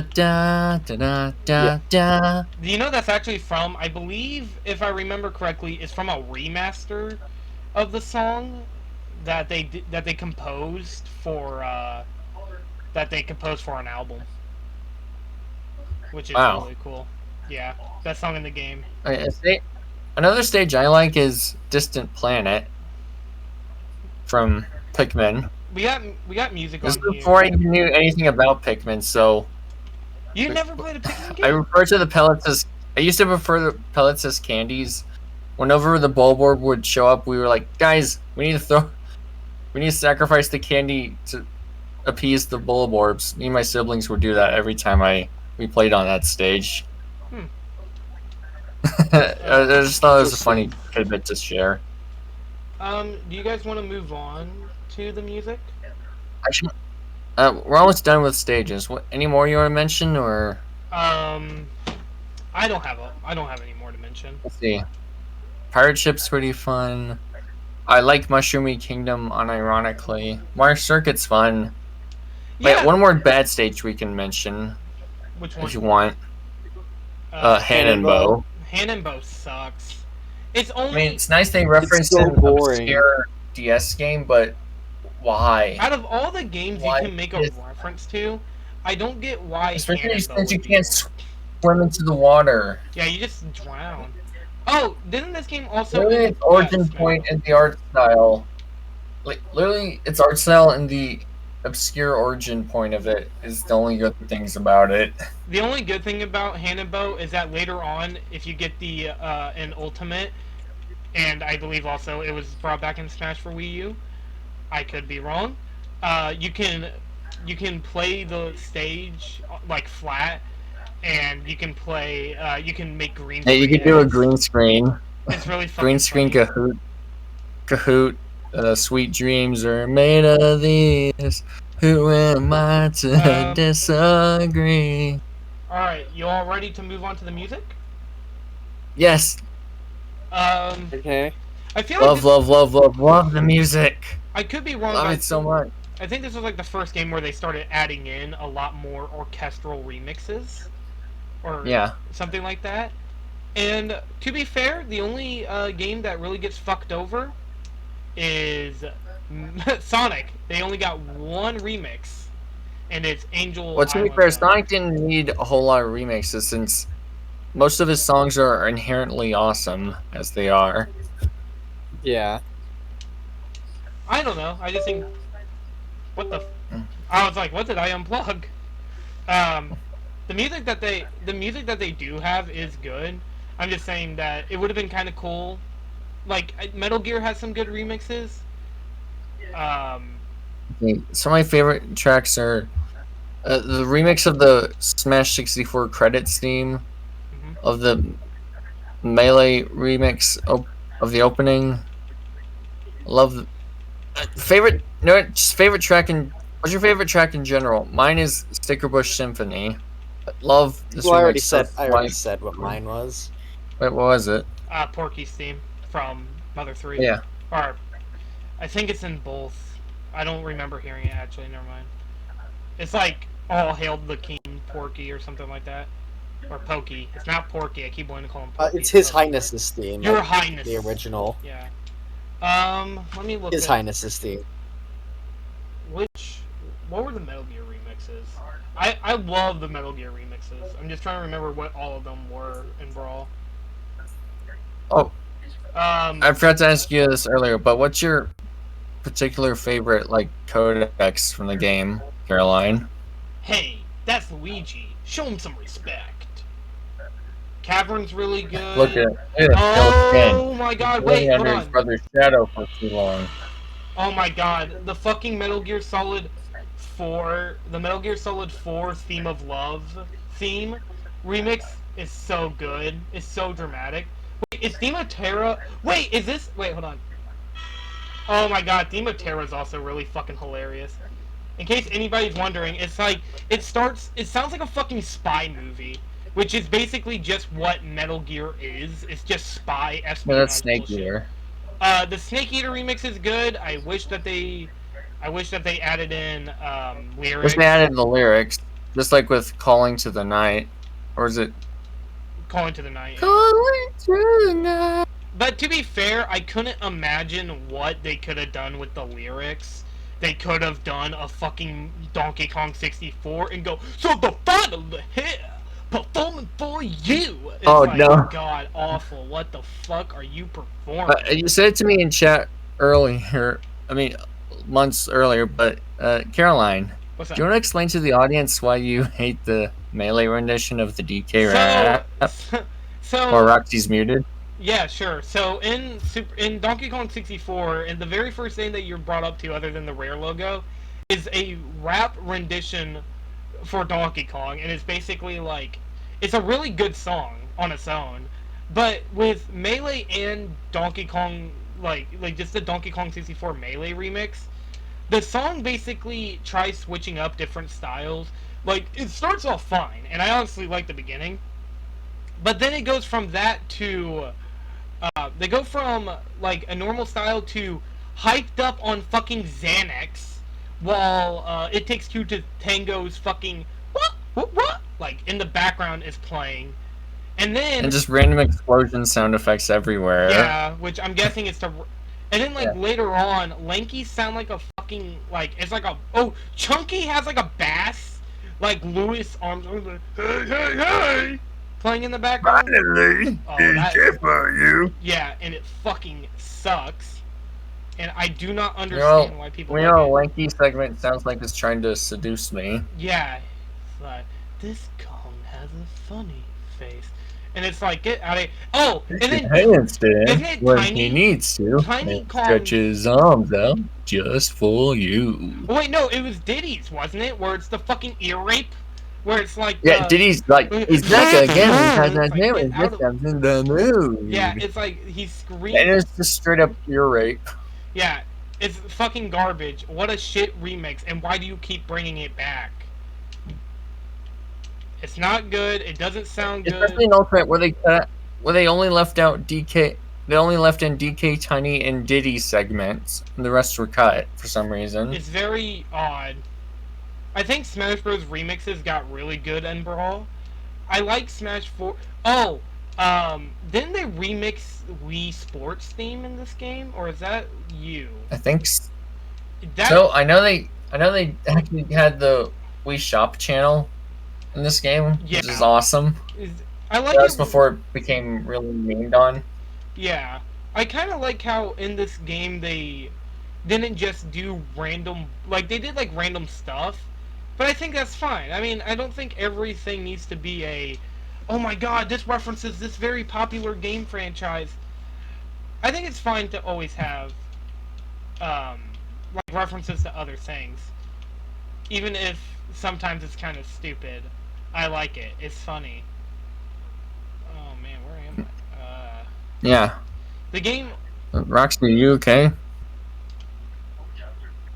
da da da. Do you know that's actually from, I believe, if I remember correctly, it's from a remaster of the song that they composed for an album, which is Wow. really cool. Yeah, best song in the game. Another stage I like is Distant Planet from Pikmin. We got music This on is here. before I even knew anything about Pikmin, so You never played a Pikmin I game? refer to the pellets as. I used to prefer the pellets as candies. Whenever the Bulborb would show up, we were like, guys, we need to sacrifice the candy to appease the Bulborbs. Me and my siblings would do that every time we played on that stage. I just thought it was a funny tidbit to share. Do you guys want to move on to the music? Actually, we're almost done with stages. Any more you want to mention, or I don't have any more to mention. let's see. Pirate Ship's pretty fun. I like Mushroomy Kingdom unironically. Mario Circuit's fun. Yeah. Wait, one more bad stage we can mention Which one? if you want. Hand and Bow. Hand and Bow sucks. It's I only mean, it's nice they referenced so an boring. obscure DS game, but why? out of all the games Why you can make a is- reference to, I don't get why. Especially Hand and Bow since you would be can't one. swim into the water. Yeah, you just drown. Oh, didn't this game also? Literally, its origin point and the art style. Like, literally, its art style and the obscure origin point of it is the only good things about it. The only good thing about Hand and Bow is that later on, if you get the an Ultimate, and I believe also it was brought back in Smash for Wii U. I could be wrong. You can play the stage like flat, and you can play. You can make green. Yeah, you screen could do a edits. green screen. It's really fucking Green screen funny. Kahoot. Sweet dreams are made of these. Who am I to Um, disagree? All right, you all ready to move on to the music? Yes. Okay. I feel like Love the music. I could be wrong. Love But it so much. I think this was like the first game where they started adding in a lot more orchestral remixes, or Yeah. something like that. And to be fair, the only game that really gets fucked over is Sonic. They only got one remix, and it's Angel Well, to be Island fair, Zone. Sonic didn't need a whole lot of remixes since most of his songs are inherently awesome as they are. Yeah. I don't know. I just think, what the? I was like, what did I unplug? The music that they do have is good. I'm just saying that it would have been kind of cool. Like Metal Gear has some good remixes. Okay, some of my favorite tracks are the remix of the Smash 64 credits theme, Mhm. of the Melee remix of the opening. Love favorite. No, just favorite track in. What's your favorite track in general? Mine is Sticker Bush Symphony. Love this Well, remix. I already said what mine was. Wait, what was it? Porky's theme from Mother 3. Yeah. Or, I think it's in both. I don't remember hearing it actually. Never mind. It's like All Hail the King Porky or something like that, or Pokey. It's not Porky. I keep wanting to call him Porky. It's His Highness's theme. Your like Highness. The original. Yeah. Let me look. His at Highness's theme. what were the Metal Gear remixes? I love the Metal Gear remixes. I'm just trying to remember what all of them were in Brawl. Oh, I forgot to ask you this earlier, but what's your particular favorite like codex from the game, Caroline? Hey, that's Luigi. Show him some respect. Cavern's really good. Look at it. Oh my god, wait, hold under his on. brother's shadow for too long. Oh my god, the fucking Metal Gear Solid 4, the Metal Gear Solid 4 Theme of Love theme remix is so good. It's so dramatic. Wait, is Theme of Terra... Wait, is this... Wait, hold on. Oh my god, Theme of Terra is also really fucking hilarious. In case anybody's wondering, it's like, it sounds like a fucking spy movie, which is basically just what Metal Gear is. It's just spy espionage No, that's Snake bullshit. Eater. The Snake Eater remix is good. I wish that they added in lyrics. Wish they added the lyrics, just like with Calling to the Night. Or is it Calling to the Night. Yeah. Calling to the Night? But to be fair, I couldn't imagine what they could have done with the lyrics. They could have done a fucking Donkey Kong 64 and go, so the final hit, performing for you. It's Oh, like, no. God, awful. What the fuck are you performing? You said it to me in chat earlier. I mean, months earlier. But Caroline, What's do that? you want to explain to the audience why you hate the Melee rendition of the DK rap? So, Or Roxy's muted? yeah, sure. So in Donkey Kong 64, and the very first thing that you're brought up to, other than the Rare logo, is a rap rendition for Donkey Kong, and it's basically like, it's a really good song on its own, but with Melee and Donkey Kong, like just the Donkey Kong 64 Melee remix, the song basically tries switching up different styles. Like, it starts off fine, and I honestly like the beginning, but then it goes from that to they go from like a normal style to hyped up on fucking Xanax, while It Takes Two to Tango's fucking what like in the background is playing, and then And just random explosion sound effects everywhere. yeah, which I'm guessing is to, and then like Yeah. later on, Lanky sound like a fucking like it's like a Chunky has like a bass like Louis Armstrong like, hey playing in the background. Finally, Oh, that is- for you. Yeah, and it fucking sucks. And I do not understand why people We like know a it. lanky segment sounds like it's trying to seduce me. Yeah. It's like, this Kong has a funny face. And it's like, get out of here. Oh, and then Handstand isn't it when Tiny- he needs to. Tiny and Kong- stretch his arms out just for you. oh, wait, no, it was Diddy's, wasn't it? Where it's the fucking ear rape? Where it's like Yeah, Diddy's like, he's back again because It's his like, name get is out of- Victims in the mood. Yeah, it's like he's screaming. And it's just straight up ear rape. Yeah, it's fucking garbage. What a shit remix, and why do you keep bringing it back? It's not good. It doesn't sound good. Especially in Ultimate where they only left out DK they only left in DK, Tiny, and Diddy segments, and the rest were cut for some reason. It's very odd. I think Smash Bros. Remixes got really good in Brawl. I like Smash 4. Oh, didn't they remix Wii Sports theme in this game, or is that you? I think That, so. I know they actually had the Wii Shop channel in this game, Yeah. which is awesome. I like That was it. before it became really memed on. Yeah, I kind of like how in this game they didn't just do random, like they did like random stuff, but I think that's fine. I mean, I don't think everything needs to be a, oh my god, this references this very popular game franchise. I think it's fine to always have, like references to other things, even if sometimes it's kind of stupid. I like it. It's funny. Oh man, where am I? Yeah. The game. Roxy, are you okay?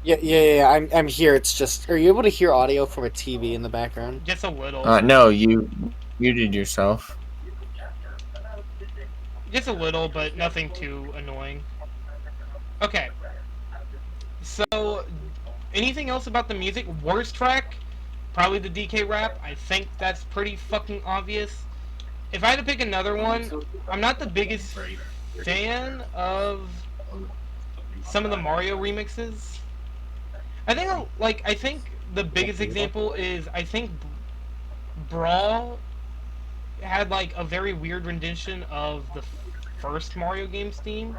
Yeah. I'm here. It's just, are you able to hear audio from a TV in the background? Just a little. No, you muted yourself. Just a little, but nothing too annoying. Okay. So, anything else about the music? Worst track? Probably the DK rap. I think that's pretty fucking obvious. If I had to pick another one, I'm not the biggest fan of some of the Mario remixes. I think the biggest example is I think Brawl had like a very weird rendition of the first Mario game's theme,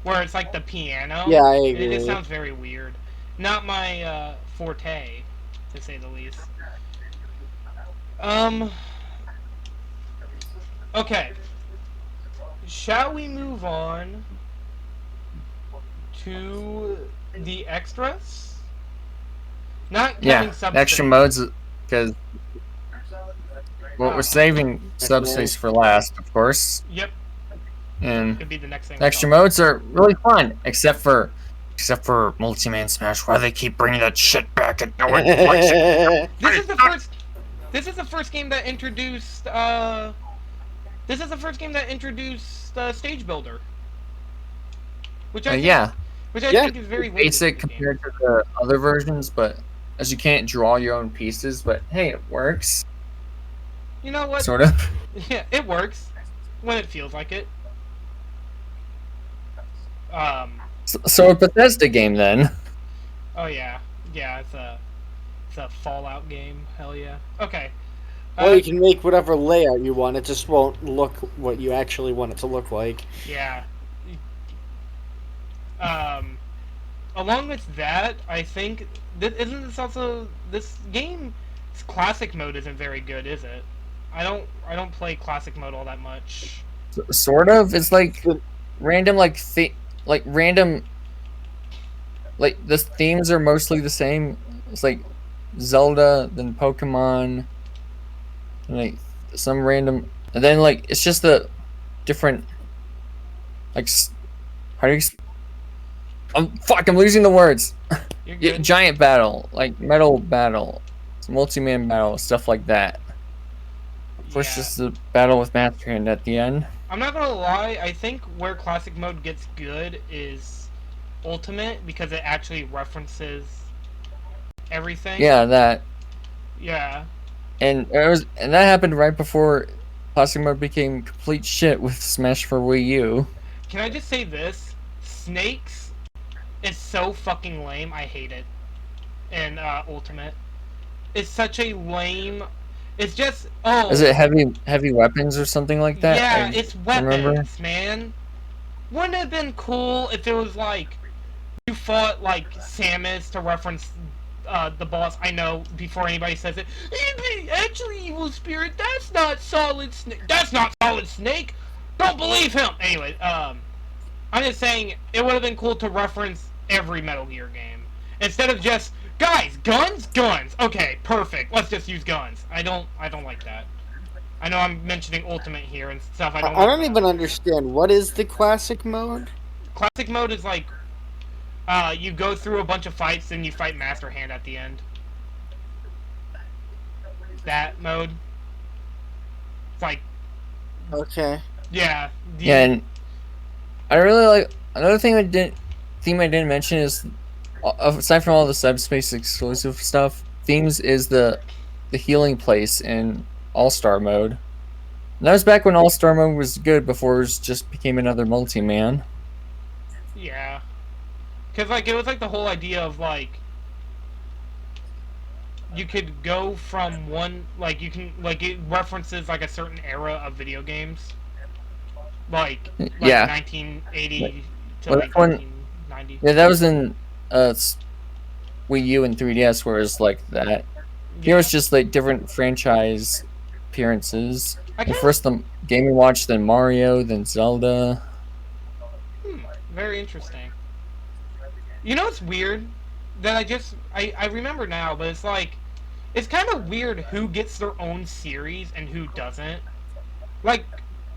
where it's like the piano. Yeah, I It agree. just sounds very weird. Not my forte, to say the least. Okay. Shall we move on to the extras? Not counting Subspace. Extra modes, because we're saving Subspace for last, of course. Yep, And could be the next thing. extra modes are really fun, except for Multi-Man Smash, where they keep bringing that shit back and no one likes it. This is the first. This is the first game that introduced. This is the first game that introduced Stage Builder. Which I think, Yeah, which I Yeah. think is very weird. basic compared to the other versions, but as you can't draw your own pieces, but hey, it works, You know what? sort of. Yeah, it works when it feels like it. So a Bethesda game then. Oh yeah, it's a Fallout game. Hell yeah. Okay. Well, you can make whatever layout you want. It just won't look what you actually want it to look like. Yeah. Along with that, I think isn't this also this game's classic mode isn't very good, is it? I don't play classic mode all that much. Sort of. It's like random, like random. Like the themes are mostly the same. It's like Zelda, then Pokemon, and like some random, and then like it's just the different. Like, how do you? I'm losing the words. You're Yeah, good. giant battle, like metal battle, multi-man battle, stuff like that. Of course, Yeah. just the battle with Master Hand at the end. I'm not gonna lie, I think where classic mode gets good is Ultimate because it actually references everything. Yeah, that, Yeah. and that happened right before classic mode became complete shit with Smash for Wii U. Can I just say this? Snakes is so fucking lame. I hate it. And Ultimate. It's such a lame. It's just Is it heavy weapons or something like that? Yeah, I it's weapons, remember. man. Wouldn't it have been cool if it was like you fought like Samus to reference the boss? I know before anybody says it. Actually, Evil Spirit, that's not Solid Snake. That's not Solid Snake. Don't believe him. Anyway, I'm just saying it would have been cool to reference every Metal Gear game instead of just guys, guns. Okay, perfect. Let's just use guns. I don't like that. I know I'm mentioning Ultimate here and stuff. I don't even understand. What is the classic mode? Classic mode is like, you go through a bunch of fights, and you fight Master Hand at the end. That mode. It's like, Okay. yeah. Yeah, and I really like another theme I didn't mention is aside from all the subspace exclusive stuff, themes is the healing place in All Star mode. And that was back when All Star mode was good before it just became another multi-man. Yeah, because like it was like the whole idea of like you could go from one like you can like it references like a certain era of video games, like Yeah. 1980 to Well, like that one, 1990. yeah, that was in Wii U and 3DS, where it's like that. Here it's just like different franchise appearances. I Like kind first the Game & Watch, then Mario, then Zelda. Very interesting. You know what's weird? That I remember now, but it's like it's kind of weird who gets their own series and who doesn't. Like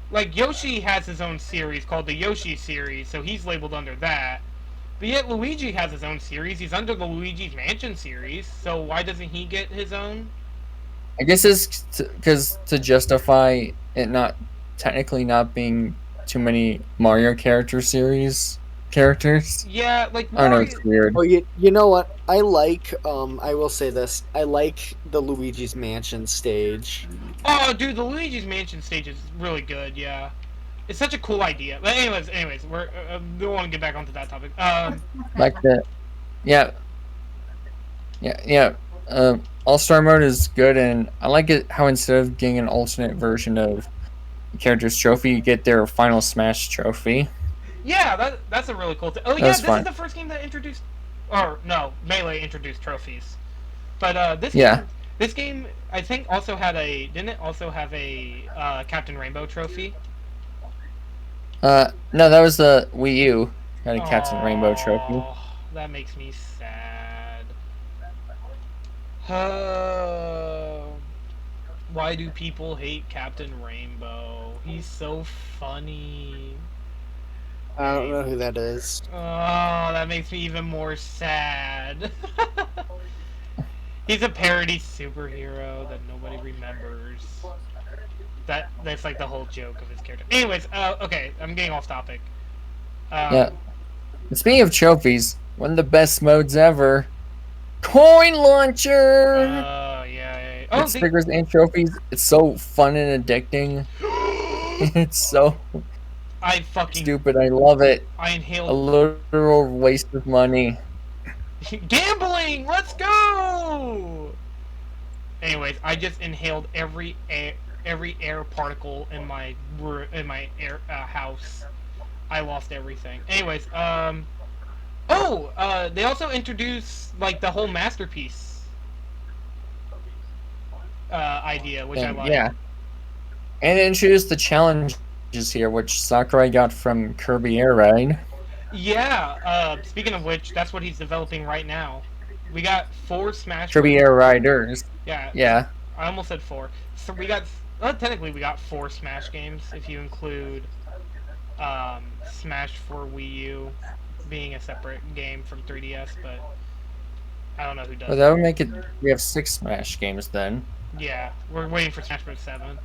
like Yoshi has his own series called the Yoshi series, so he's labeled under that. But yet Luigi has his own series. He's under the Luigi's Mansion series, so why doesn't he get his own? I guess it's because to justify it not technically not being too many Mario characters. Yeah, like I don't know, Mario. it's weird. Oh, you know what? I like. I will say this. I like the Luigi's Mansion stage. Oh, dude, the Luigi's Mansion stage is really good. Yeah, it's such a cool idea. But anyways, we don't want to get back onto that topic. Like that. Yeah. Yeah. All-Star mode is good, and I like it how instead of getting an alternate version of character's trophy, you get their final Smash trophy. Yeah, that's a really cool thing. Oh yeah, That's this fun. is the first game that introduced, or no, Melee introduced trophies. But Yeah. this game I think also had a didn't it also have a Captain Rainbow trophy? No, that was the Wii U. Got a Captain Rainbow trophy. Oh, that makes me sad. Why do people hate Captain Rainbow? He's so funny. I don't know who that is. Oh, that makes me even more sad. He's a parody superhero that nobody remembers. That's like the whole joke of his character. Anyways, okay, I'm getting off topic. Yeah. And speaking of trophies, one of the best modes ever, Coin Launcher. Yeah. Oh, stickers and trophies. It's so fun and addicting. It's so I fucking stupid. I love it. I A inhaled literal waste of money. gambling. Let's go. Anyways, I just inhaled every air particle in my air house. I lost everything. Anyways, they also introduced like the whole masterpiece idea, which I like. Yeah. And introduced the challenges here, which Sakurai got from Kirby Air Ride. Yeah. Speaking of which, that's what he's developing right now. We got 4 Smash. Kirby Air Riders. Yeah. Yeah. I almost said 4. So technically we got 4 Smash games if you include Smash for Wii U being a separate game from 3DS, but I don't know who does. Well, that would make it. We have 6 Smash games then. Yeah, we're waiting for Smash Bros. 7.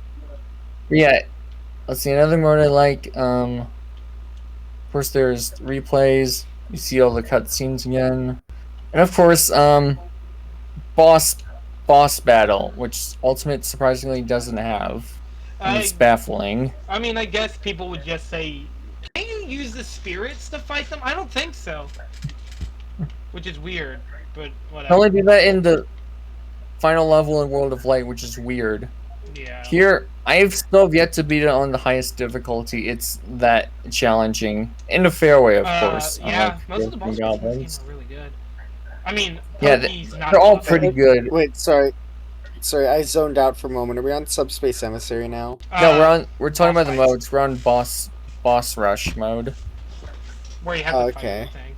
But yeah. Let's see, another mode I like. Of course, there's replays. You see all the cutscenes again, and of course, boss battle, which Ultimate surprisingly doesn't have. And it's baffling. I mean, I guess people would just say, "Can you use the spirits to fight them?" I don't think so. Which is weird, but whatever. I only do that in the final level in World of Light, which is weird. Yeah. Here, I've still yet to beat it on the highest difficulty. It's that challenging. In a fair way, of course. Yeah, unlike most of the boss Goblins. battles in this game are really good. I mean, Yeah, Poki's not they're all awesome. pretty good. Wait, sorry, I zoned out for a moment. Are we on Subspace Emissary now? No, we're talking boss about the fights. modes. We're on boss rush mode. Where you have to Okay. fight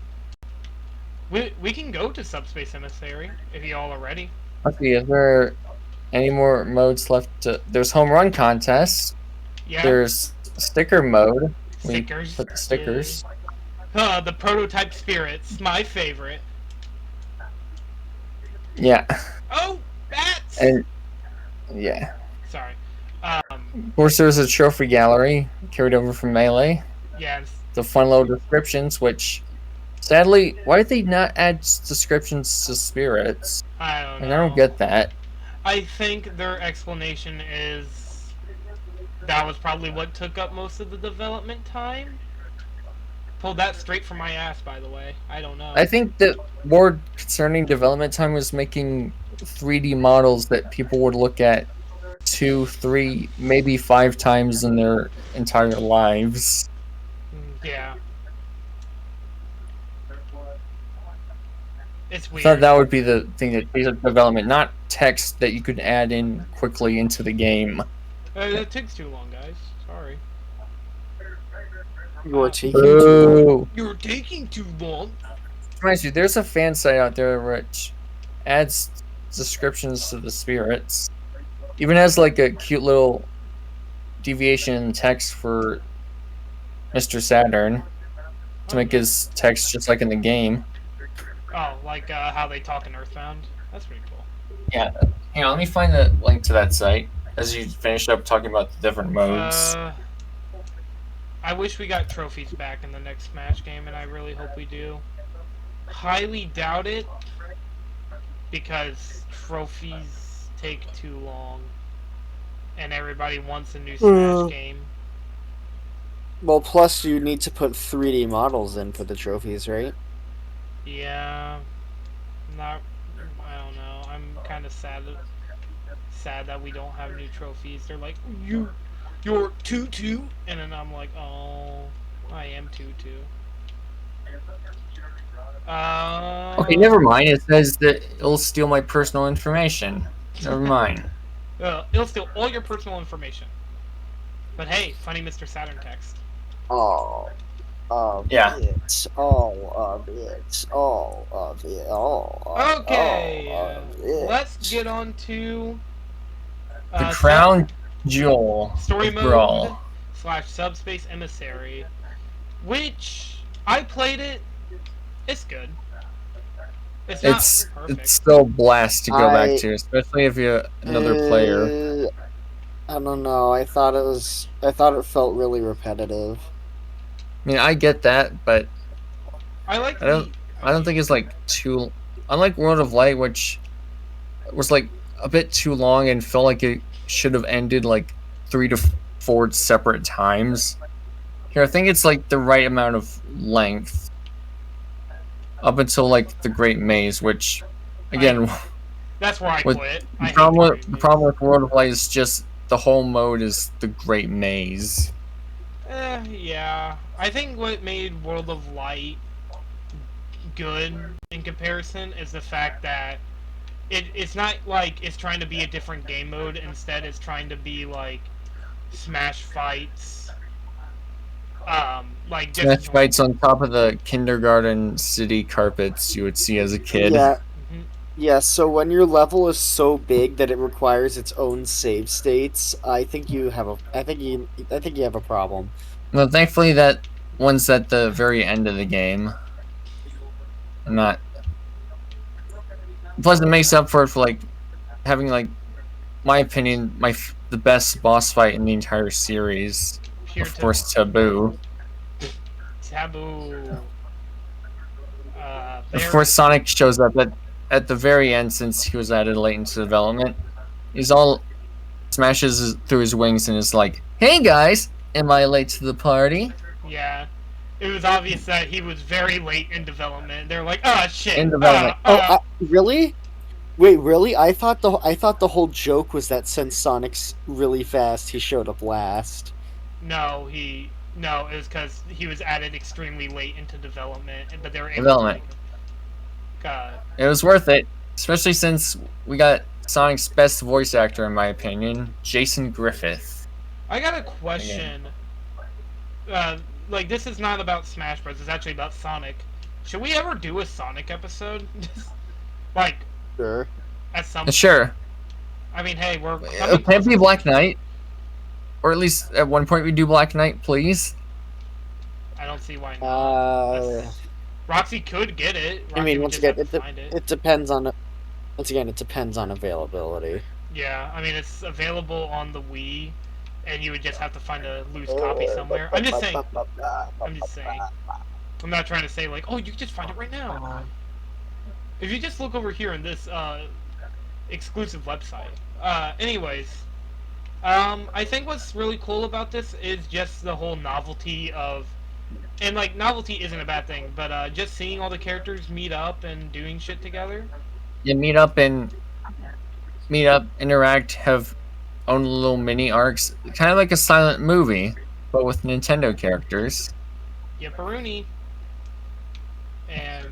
everything. We can go to Subspace Emissary if you all are ready. Let's see, is there any more modes left to... There's home run contests. Yeah. There's sticker mode. We Stickers. put the stickers. The prototype spirits, my favorite. Yeah. Oh, bats! And yeah. Sorry. Of course, there's a trophy gallery carried over from Melee. Yeah, the fun little descriptions, which sadly, why did they not add descriptions to spirits? I don't Like, know. I don't get that. I think their explanation is that was probably what took up most of the development time. Pulled that straight from my ass, by the way. I don't know. I think that more concerning development time was making 3D models that people would look at 2, 3, maybe 5 times in their entire lives. Yeah. It's I weird. thought that would be the thing that takes up development, not text that you could add in quickly into the game. That takes too long, guys. Sorry. You're taking too long. Ooh. You're taking too long. Reminds you, there's a fan site out there which adds descriptions to the spirits. Even has like a cute little deviation in text for Mr. Saturn to make his text just like in the game. Oh, like how they talk in Earthbound? That's pretty cool. Yeah. Hang on, let me find the link to that site as you finish up talking about the different modes. I wish we got trophies back in the next Smash game, and I really hope we do. Highly doubt it, because trophies take too long, and everybody wants a new Smash game. Well, plus you need to put 3D models in for the trophies, right? Yeah, I don't know. I'm kind of sad that we don't have new trophies. They're like, you're 2-2, and then I'm like, oh, I am 2-2. Okay, never mind. It says that it'll steal my personal information. Never mind. It'll steal all your personal information. But hey, funny Mr. Saturn text. All of Yeah. it. All of it. All of it. Okay, all of it. let's get on to The Crown Jewel story of mode Brawl. / Subspace Emissary, which I played it. It's good. It's not perfect. It's still a blast to go back I- to, especially if you're another player. I don't know. I thought it felt really repetitive. I mean, I get that, but I like. I don't think it's like too. Unlike World of Light, which was like a bit too long and felt like it should have ended like 3 to 4 separate times. Here, I think it's like the right amount of length up until like the Great Maze, which again, That's where I with quit. the problem with World of Light is just the whole mode is the Great Maze. Yeah. I think what made World of Light good in comparison is the fact that it's not like it's trying to be a different game mode. Instead, it's trying to be like Smash fights. Like Smash fights on top of the kindergarten city carpets you would see as a kid. Yeah. Mhm. Yeah, so when your level is so big that it requires its own save states, I think you have a problem. Well, thankfully that one's at the very end of the game. I'm not. Plus, it makes up for it for like having like, my opinion, the best boss fight in the entire series. Pure Of course, Taboo. Taboo. Of course, Sonic shows up at the very end since he was added late into development. He's all smashes through his wings and is like, "Hey guys, am I late to the party?" Yeah. It was obvious that he was very late in development. They're like, oh shit. In development. Really? Wait, really? I thought the whole joke was that since Sonic's really fast, he showed up last. No, it was because he was added extremely late into development, but they were able Development. to. It was worth it, especially since we got Sonic's best voice actor, in my opinion, Jason Griffith. I got a question. Like, this is not about Smash Bros. It's actually about Sonic. Should we ever do a Sonic episode? Like, Sure. at some point? Sure. I mean, hey, we're. It can't be Black Knight. Or at least at one point we do Black Knight, please. I don't see why not. Uh, Roxy could get it. Roxy I mean, would once just again, have to find it depends on. Once again, it depends on availability. Yeah, I mean, it's available on the Wii. and you would just have to find a loose copy somewhere. I'm just saying. I'm just saying. I'm not trying to say like, oh, you can just find it right now. If you just look over here in this exclusive website. Anyways, I think what's really cool about this is just the whole novelty of, and like novelty isn't a bad thing, but just seeing all the characters meet up and doing shit together. Yeah, meet up, interact, have own little mini arcs, kind of like a silent movie, but with Nintendo characters. Yepperoonie. And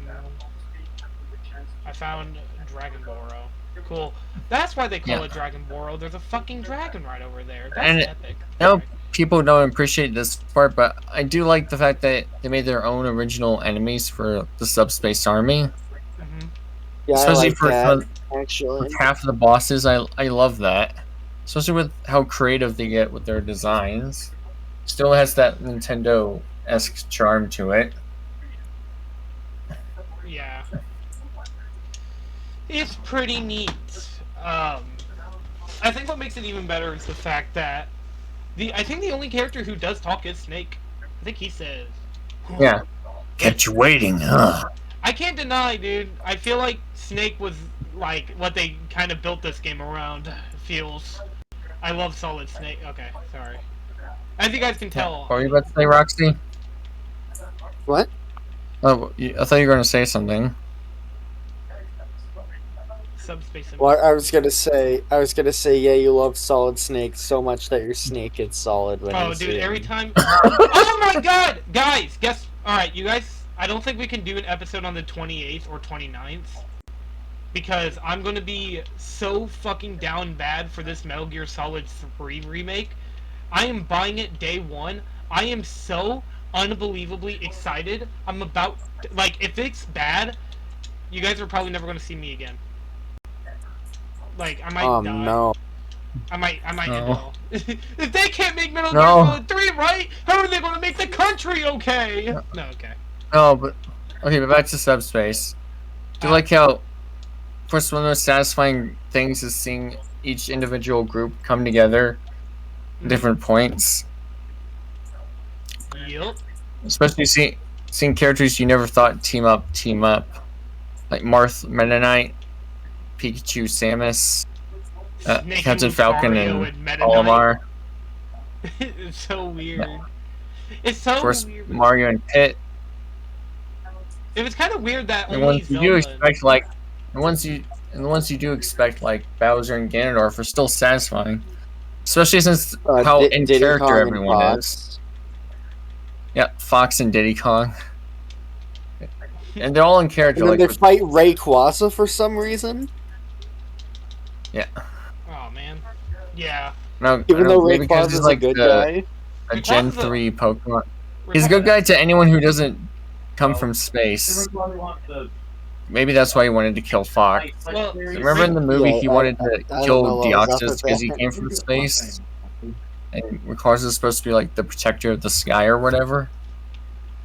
I found Dragon Boro. Cool. That's why they call it Dragon Boro. There's a fucking dragon right over there. That's epic. I know people don't appreciate this part, but I do like the fact that they made their own original enemies for the Subspace Army. Mm-hmm. Yeah, Especially I like for that, actually. half of the bosses. I love that. Especially with how creative they get with their designs. Still has that Nintendo-esque charm to it. Yeah. It's pretty neat. I think what makes it even better is the fact that I think the only character who does talk is Snake. I think he says. Yeah. Kept you waiting, huh? I can't deny, dude. I feel like Snake was like what they kind of built this game around. Feels. I love Solid Snake. Okay, sorry. As you guys can tell. What were you about to say, Roxy? What? Oh, I thought you were going to say something. Subspace Emissary. Well, I was gonna say, yeah, you love Solid Snake so much that your snake is solid when Oh, you dude, see every him. time. Oh my god! Guys, guess. Alright, you guys. I don't think we can do an episode on the 28th or 29th. Because I'm gonna be so fucking down bad for this Metal Gear Solid 3 remake. I am buying it day one. I am so unbelievably excited. I'm about. Like, if it's bad, you guys are probably never gonna see me again. Like, I might die. No. I might No. end it all. If they can't make Metal Gear No. Solid 3 right, how are they going to make the country okay? No, okay. No, but back to Subspace. Do you like how, of course, one of the most satisfying things is seeing each individual group come together at different points? Yep. Especially seeing characters you never thought team up. Like Marth, Meta Knight, Pikachu, Samus, Snake Captain and Falcon, Lucario and Meta Olimar. Knight. It's so weird. It's so Of course, weird. Mario and Pit. It was kind of weird that The only ones you do Zelda... expect, like the ones you do expect, like Bowser and Ganondorf, are still satisfying. Especially since how in Diddy character Kong and everyone Fox. is. Yeah, Fox and Diddy Kong. And they're all in character. And then Like, they fight Rayquaza for some reason. yeah. Oh, man. Yeah. No, Even though maybe because Rayquaza's he's a like good guy. a Gen Rayquaza's a- 3 Pokemon. He's a good guy to anyone who doesn't come from space. Maybe that's why he wanted to kill Fox. Well, Remember in the movie Yeah, he wanted I to don't kill know what was up Deoxys with because he that. came from space? And Rayquaza is supposed to be like the protector of the sky or whatever.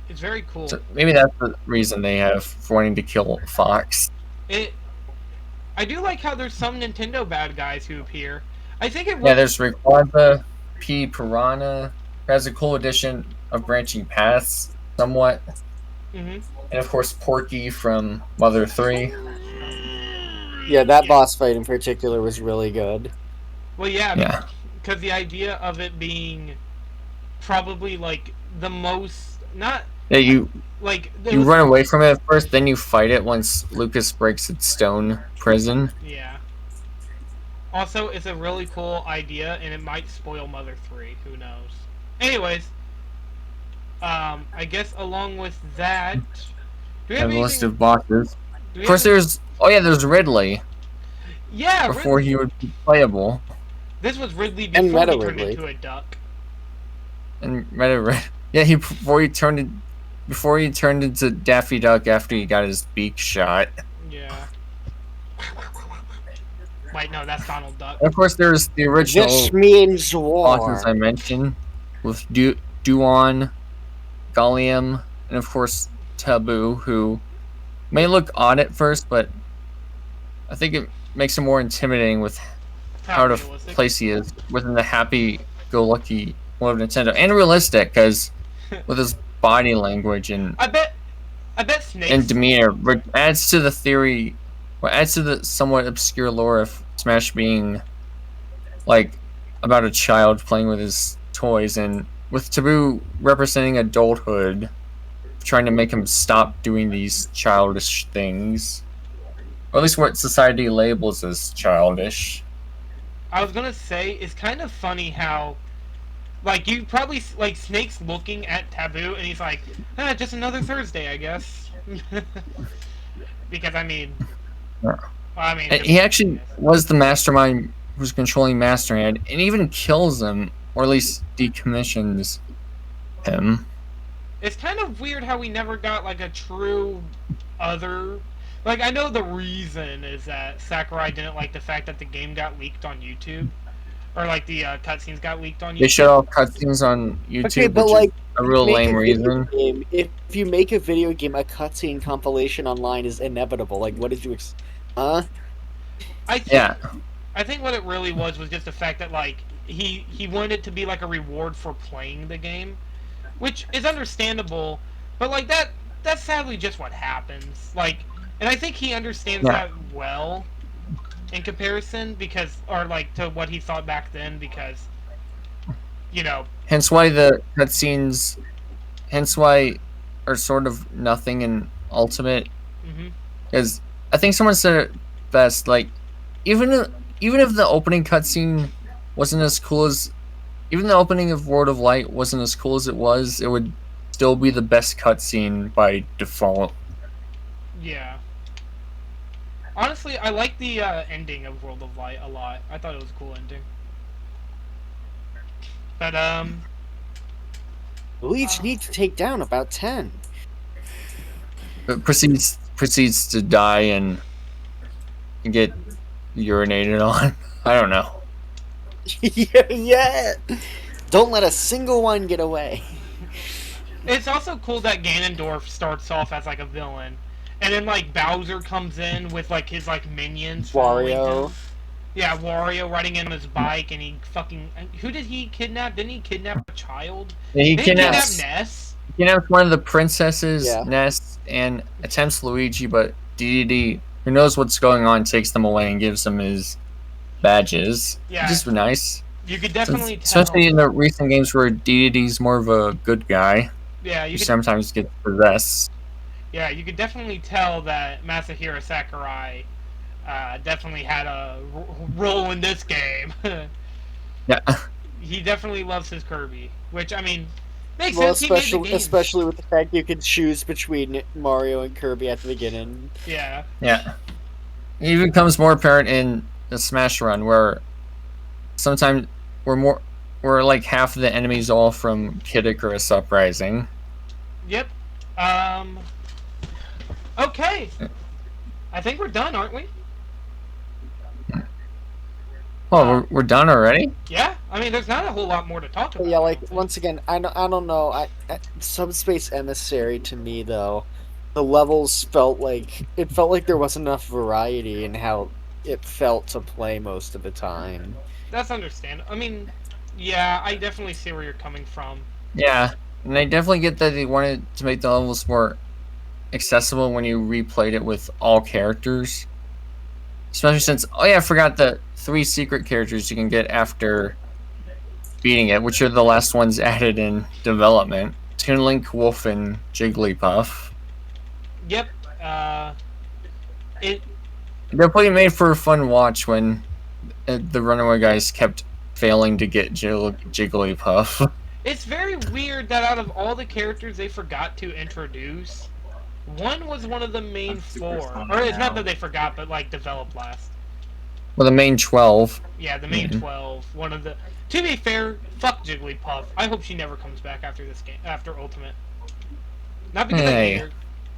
It's very cool. So maybe that's the reason they have for wanting to kill Fox. I do like how there's some Nintendo bad guys who appear. I think it Yeah, there's Rayquaza, P. Piranha, who has a cool addition of branching paths, somewhat. Mm-hmm. And of course, Porky from Mother 3. Yeah, that boss fight in particular was really good. Well, yeah, Yeah. because the idea of it being probably like the most not Yeah, you like run away from it at first, then you fight it once Lucas breaks its stone prison. Yeah. Also, it's a really cool idea, and it might spoil Mother 3. Who knows? Anyways, I guess along with that, do we I have have a list anything? of bosses. Do we Of course, have- there's Ridley yeah, before he would be playable. this was Ridley And before Meta he turned Ridley. into a duck. And before he turned into Daffy Duck after he got his beak shot. Yeah. Wait, no, that's Donald Duck. And of course, there's the original This means war. bosses I mentioned with Duon, Gallium, and of course Taboo, who may look odd at first, but I think it makes him more intimidating with how to realistic. place he is within the happy happy-go-lucky one of Nintendo, and realistic, because with his body language and I bet Snakes. and demeanor, which adds to the theory, or adds to the somewhat obscure lore of Smash being like about a child playing with his toys, and with Taboo representing adulthood, trying to make him stop doing these childish things, or at least what society labels as childish. I was gonna say, it's kind of funny how, like, you probably like Snake's looking at Taboo and he's like, just another Thursday, I guess. Because He actually was the mastermind who was controlling Masterhand, and even kills him, or at least decommissions him. It's kind of weird how we never got like a true other. Like, I know the reason is that Sakurai didn't like the fact that the game got leaked on YouTube, or like the cutscenes got leaked on YouTube. They showed off cutscenes on YouTube, Okay, but which like, is a real lame reason. Game, if you make a video game, a cutscene compilation online is inevitable. Like, what did you I think, Yeah. I think what it really was just the fact that like he wanted it to be like a reward for playing the game, which is understandable, but like that's sadly just what happens. Like, and I think he understands that well in comparison, because, or like to what he thought back then, because, you know. Hence why the cutscenes, are sort of nothing in Ultimate. Because I think someone said it best. Like, even if the opening cutscene wasn't as cool as, even the opening of World of Light wasn't as cool as it would still be the best cutscene by default. Yeah. Honestly, I like the ending of World of Light a lot. I thought it was a cool ending. But Bleach needs to take down about 10. It proceeds to die and get urinated on. I don't know. Yeah. Don't let a single one get away. It's also cool that Ganondorf starts off as like a villain, and then like Bowser comes in with like his like minions. Wario. Yeah, Wario riding in his bike, and he fucking. Who did he kidnap? Didn't he kidnap a child? Yeah, he Did kidnaps he kidnap Ness? He kidnaps one of the princesses, Yeah. Ness, and attempts Luigi, but DDD, who knows what's going on, takes them away and gives them his badges. Yeah. Just nice. You could definitely tell. Especially in the recent games where DDD's more of a good guy. Yeah, Who you could. sometimes gets possessed. Yeah, you could definitely tell that Masahiro Sakurai definitely had a role in this game. Yeah. He definitely loves his Kirby, which, I mean, makes sense. He made the game. Especially with the fact you can choose between Mario and Kirby at the beginning. Yeah. Yeah. It even becomes more apparent in the Smash Run, where sometimes we're like half of the enemies all from Kid Icarus Uprising. Yep. Okay. I think we're done, aren't we? Oh, we're done already? Yeah. I mean, there's not a whole lot more to talk about. Yeah, like, once again, I don't know. Subspace Emissary, to me, though, the levels felt like there wasn't enough variety in how it felt to play most of the time. That's understandable. I mean, yeah, I definitely see where you're coming from. Yeah, and I definitely get that they wanted to make the levels more accessible when you replayed it with all characters. Especially since, oh yeah, I forgot the 3 secret characters you can get after beating it, which are the last ones added in development. Toon Link, Wolf, and Jigglypuff. Yep. It Definitely made for a fun watch when the Runaway guys kept failing to get Jigglypuff. It's very weird that out of all the characters they forgot to introduce, one was one of the main 4. Or it's not that they forgot, but like developed last. Well, the main 12. Yeah, the main 12. One of the. To be fair, fuck Jigglypuff. I hope she never comes back after this game, after Ultimate. Not because I hate her.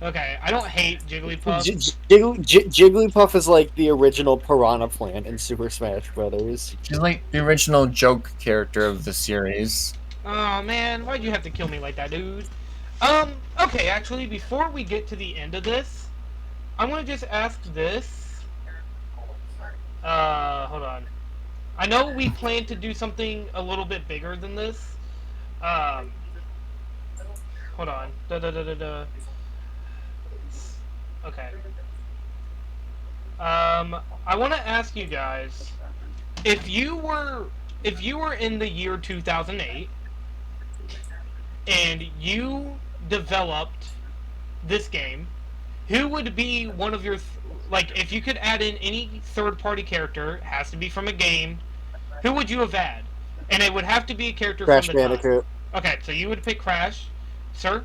Okay, I don't hate Jigglypuff. Jigglypuff is like the original Piranha Plant in Super Smash Brothers. She's like the original joke character of the series. Oh man, why'd you have to kill me like that, dude? Okay, actually, before we get to the end of this, I want to just ask this. Hold on. I know we plan to do something a little bit bigger than this. Um, hold on. Okay. I want to ask you guys, if you were in the year 2008 and you developed this game, who would be one of your like, if you could add in any third-party character, it has to be from a game, who would you have had? And it would have to be a character Crash from the time. Bandicoot. Okay, so you would pick Crash, sir?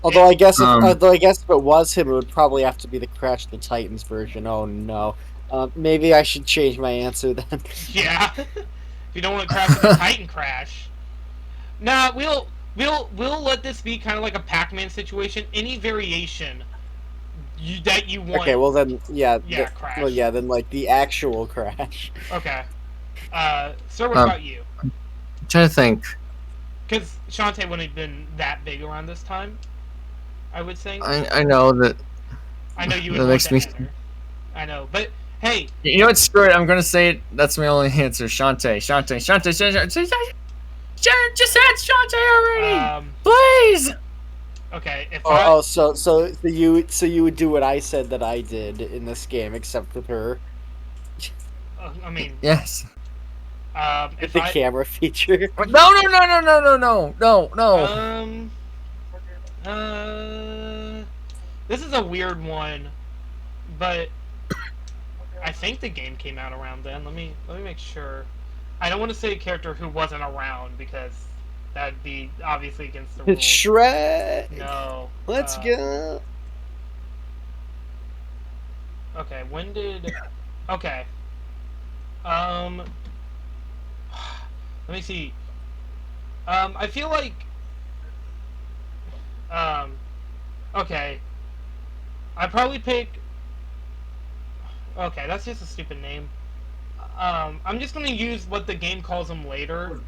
Although I guess Um, if it was him, it would probably have to be the Crash the Titans version. Oh no. Maybe I should change my answer then. Yeah. If you don't want to crash with the Titan Crash. Nah, we'll let this be kind of like a Pac-Man situation. Any variation that you want. Okay, well then, yeah. Crash. Well, yeah, then like the actual Crash. Okay. Sir, what Um, about you? I'm trying to think. Because Shantae wouldn't have been that big around this time, I would think. I know that. I know you would that want makes to me. add her. I know, but hey, You know what? Screw it. I'm gonna say it. That's my only answer. Shantae. Just add Shantae already, please. okay, if So you would do what I said that I did in this game, except with her, I mean, Yes. with if the I, camera feature. No. this is a weird one, but I think the game came out around then. Let me make sure. I don't want to say a character who wasn't around because that'd be obviously against the rules. Shrek. No. Let's go. Okay, when did? Okay. Let me see. I feel like. Okay. I'd probably pick. Okay, that's just a stupid name. I'm just gonna use what the game calls him later.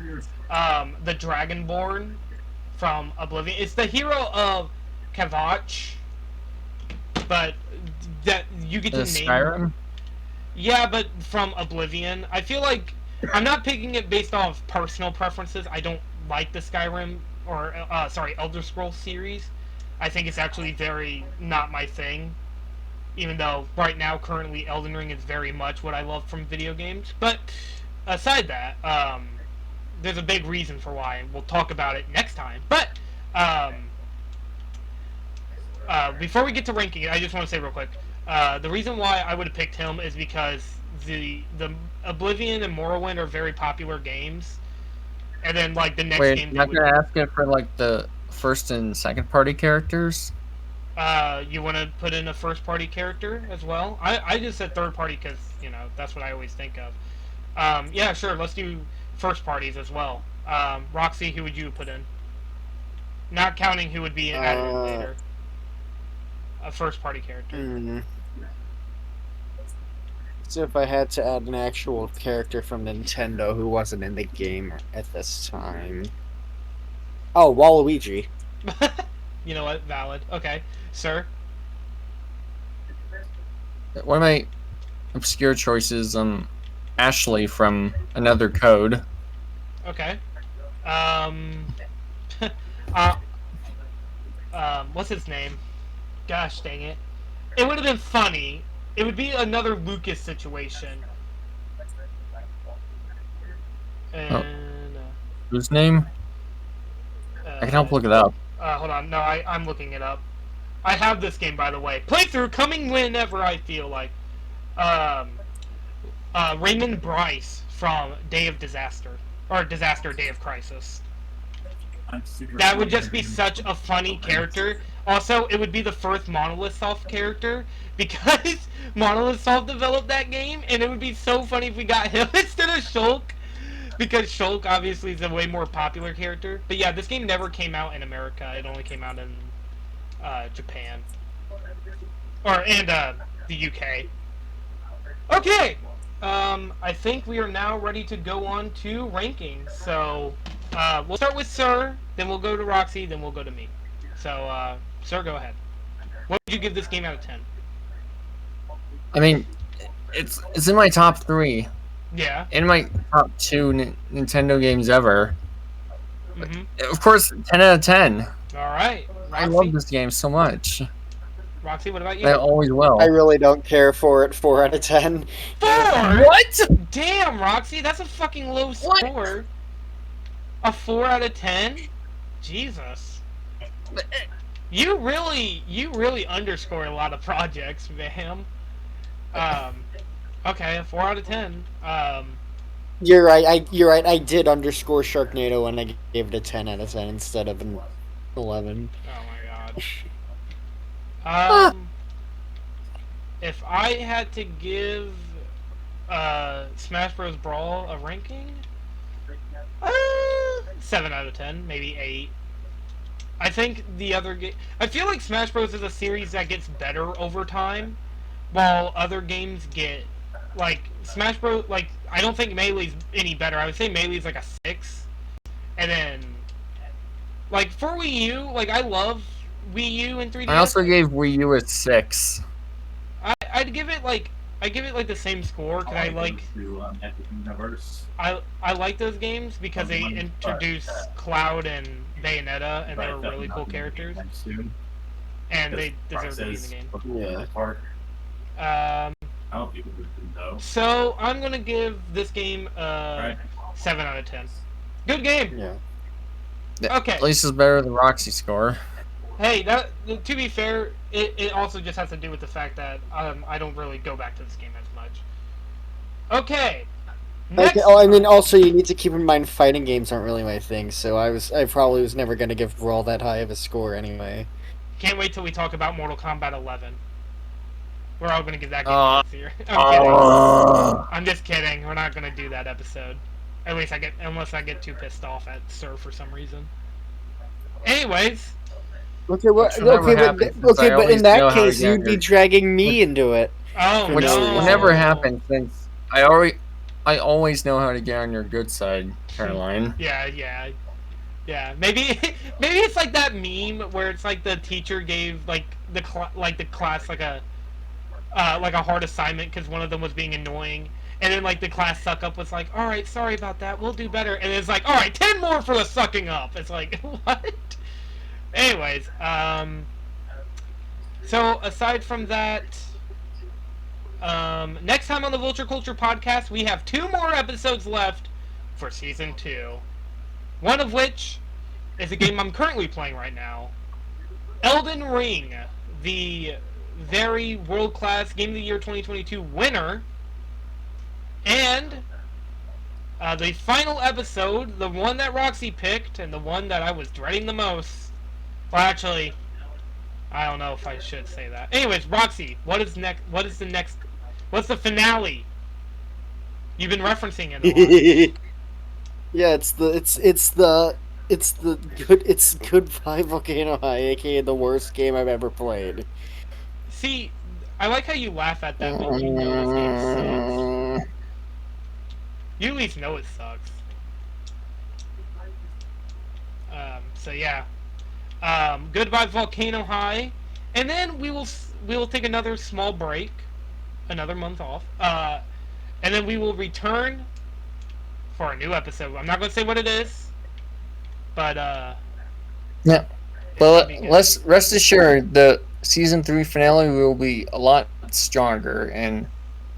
The Dragonborn from Oblivion. It's the hero of Kavach, but that you get to name. Skyrim. Yeah, but from Oblivion. I feel like I'm not picking it based off personal preferences. I don't like the Skyrim or Elder Scrolls series. I think it's actually very not my thing. Even though right now, currently, Elden Ring is very much what I love from video games. But aside that, there's a big reason for why, and we'll talk about it next time. But before we get to ranking it, I just want to say real quick, the reason why I would have picked him is because the Oblivion and Morrowind are very popular games, and then like the next Wait, game. you're not gonna ask it for like the first and second party characters? You want to put in a first party character as well? I just said third party because that's what I always think of. Yeah, sure. Let's do first parties as well. Roxy, who would you put in? Not counting who would be added in later. A first party character. So if I had to add an actual character from Nintendo who wasn't in the game at this time. Oh, Waluigi. You know what? Valid. Okay. Sir? One of my obscure choices, Ashley from Another Code. Okay. What's his name? Gosh dang it. It would have been funny. It would be another Lucas situation. And, Whose name? I can help look it up. Hold on. No, I'm looking it up. I have this game, by the way. Playthrough coming whenever I feel like. Raymond Bryce from Day of Disaster. Or Disaster Day of Crisis. That would just be such a funny character. Also, it would be the first Monolith Soft character because Monolith Soft developed that game, and it would be so funny if we got him instead of Shulk, because Shulk obviously is a way more popular character. But yeah, this game never came out in America. It only came out in Japan and the UK. Okay, I think we are now ready to go on to rankings. So we'll start with Sir, then we'll go to Roxy, then we'll go to me. So Sir, go ahead. What would you give this game out of 10? I mean, it's in my top 3. Yeah. in my top 2 Nintendo games ever. Mm-hmm. Of course, 10 out of 10. All right. I Roxy? love this game so much. Roxy, what about I you? always I will. really don't care for it. 4 out of 10. 4? What? Damn, Roxy, that's a fucking low What? score. A 4 out of 10? Jesus. You really underscore a lot of projects, ma'am. Okay, a 4 out of 10. You're right. You're right. I did underscore Sharknado and I gave it a 10 out of 10 instead of an 11. Oh my god. If I had to give Smash Bros. Brawl a ranking, 7 out of 10, maybe 8. I think the other game. I feel like Smash Bros. Is a series that gets better over time, while other games get like Smash Bros. Like I don't think Melee's any better. I would say Melee's like a 6, and then like for Wii U, like I love Wii U and 3DS. I also gave Wii U a 6. I'd give it like the same score because I like Epic Universe. I like those games because they introduce Cloud and Bayonetta and they were really cool characters and they deserve to be in the game. Yeah. I don't think we can know. So I'm gonna give this game 7 out of 10. Good game. Yeah. Okay. At least it's better than Roxy score. Hey, that to be fair, it also just has to do with the fact that I don't really go back to this game as much. Okay. Next. Okay, I mean, also you need to keep in mind fighting games aren't really my thing, so I probably was never gonna give Brawl that high of a score anyway. Can't wait till we talk about Mortal Kombat 11. We're all gonna give that game this year. I'm kidding. I'm just kidding. We're not gonna do that episode. At least unless I get too pissed off at Sir for some reason. Anyways. Okay, well, but in that case, you'd be dragging me into it. Oh Which no! will never happen since I always know how to get on your good side, Caroline. Yeah. Maybe it's like that meme where it's like the teacher gave like the class like a hard assignment because one of them was being annoying, and then like the class suck up was like, all right, sorry about that, we'll do better, and it's like, all right, 10 more for the sucking up. It's like what? Anyways, so aside from that, next time on the Vulture Culture podcast, we have 2 more episodes left for season 2. One of which is a game I'm currently playing right now, Elden Ring, the very world-class Game of the Year 2022 winner, and the final episode, the one that Roxy picked, and the one that I was dreading the most. Well, actually, I don't know if I should say that. Anyways, Roxy, what's the finale? You've been referencing it a lot. Yeah, it's Goodbye Volcano High, aka the worst game I've ever played. See, I like how you laugh at that, but you know this game sucks. You at least know it sucks. So yeah. Goodbye Volcano High, and then we will take another small break, another month off, and then we will return for a new episode. I'm not going to say what it is, but yeah. Well, let's rest assured the season 3 finale will be a lot stronger, and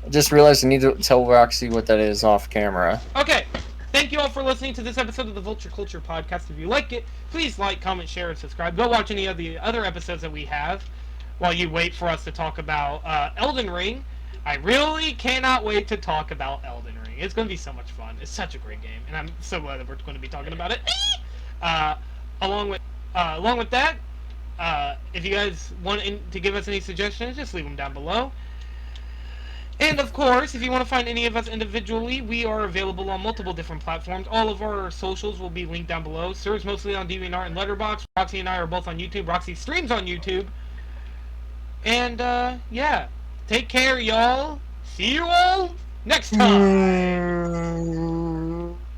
I just realized I need to tell Roxy what that is off camera. Okay. Thank you all for listening to this episode of the Vulture Culture Podcast. If you like it, please like, comment, share, and subscribe. Go watch any of the other episodes that we have while you wait for us to talk about Elden Ring. I really cannot wait to talk about Elden Ring. It's going to be so much fun. It's such a great game, and I'm so glad that we're going to be talking about it. Along with that, if you guys want to give us any suggestions, just leave them down below. And of course, if you want to find any of us individually, we are available on multiple different platforms. All of our socials will be linked down below. Sir's mostly on DeviantArt and Letterboxd. Roxy and I are both on YouTube. Roxy streams on YouTube. And yeah, take care, y'all. See you all next time.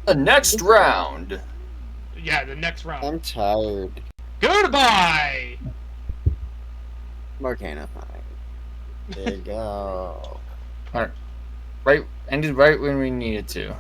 The next round. Yeah, the next round. I'm tired. Goodbye. Volcano High. There you go. Alright. ended right when we needed to.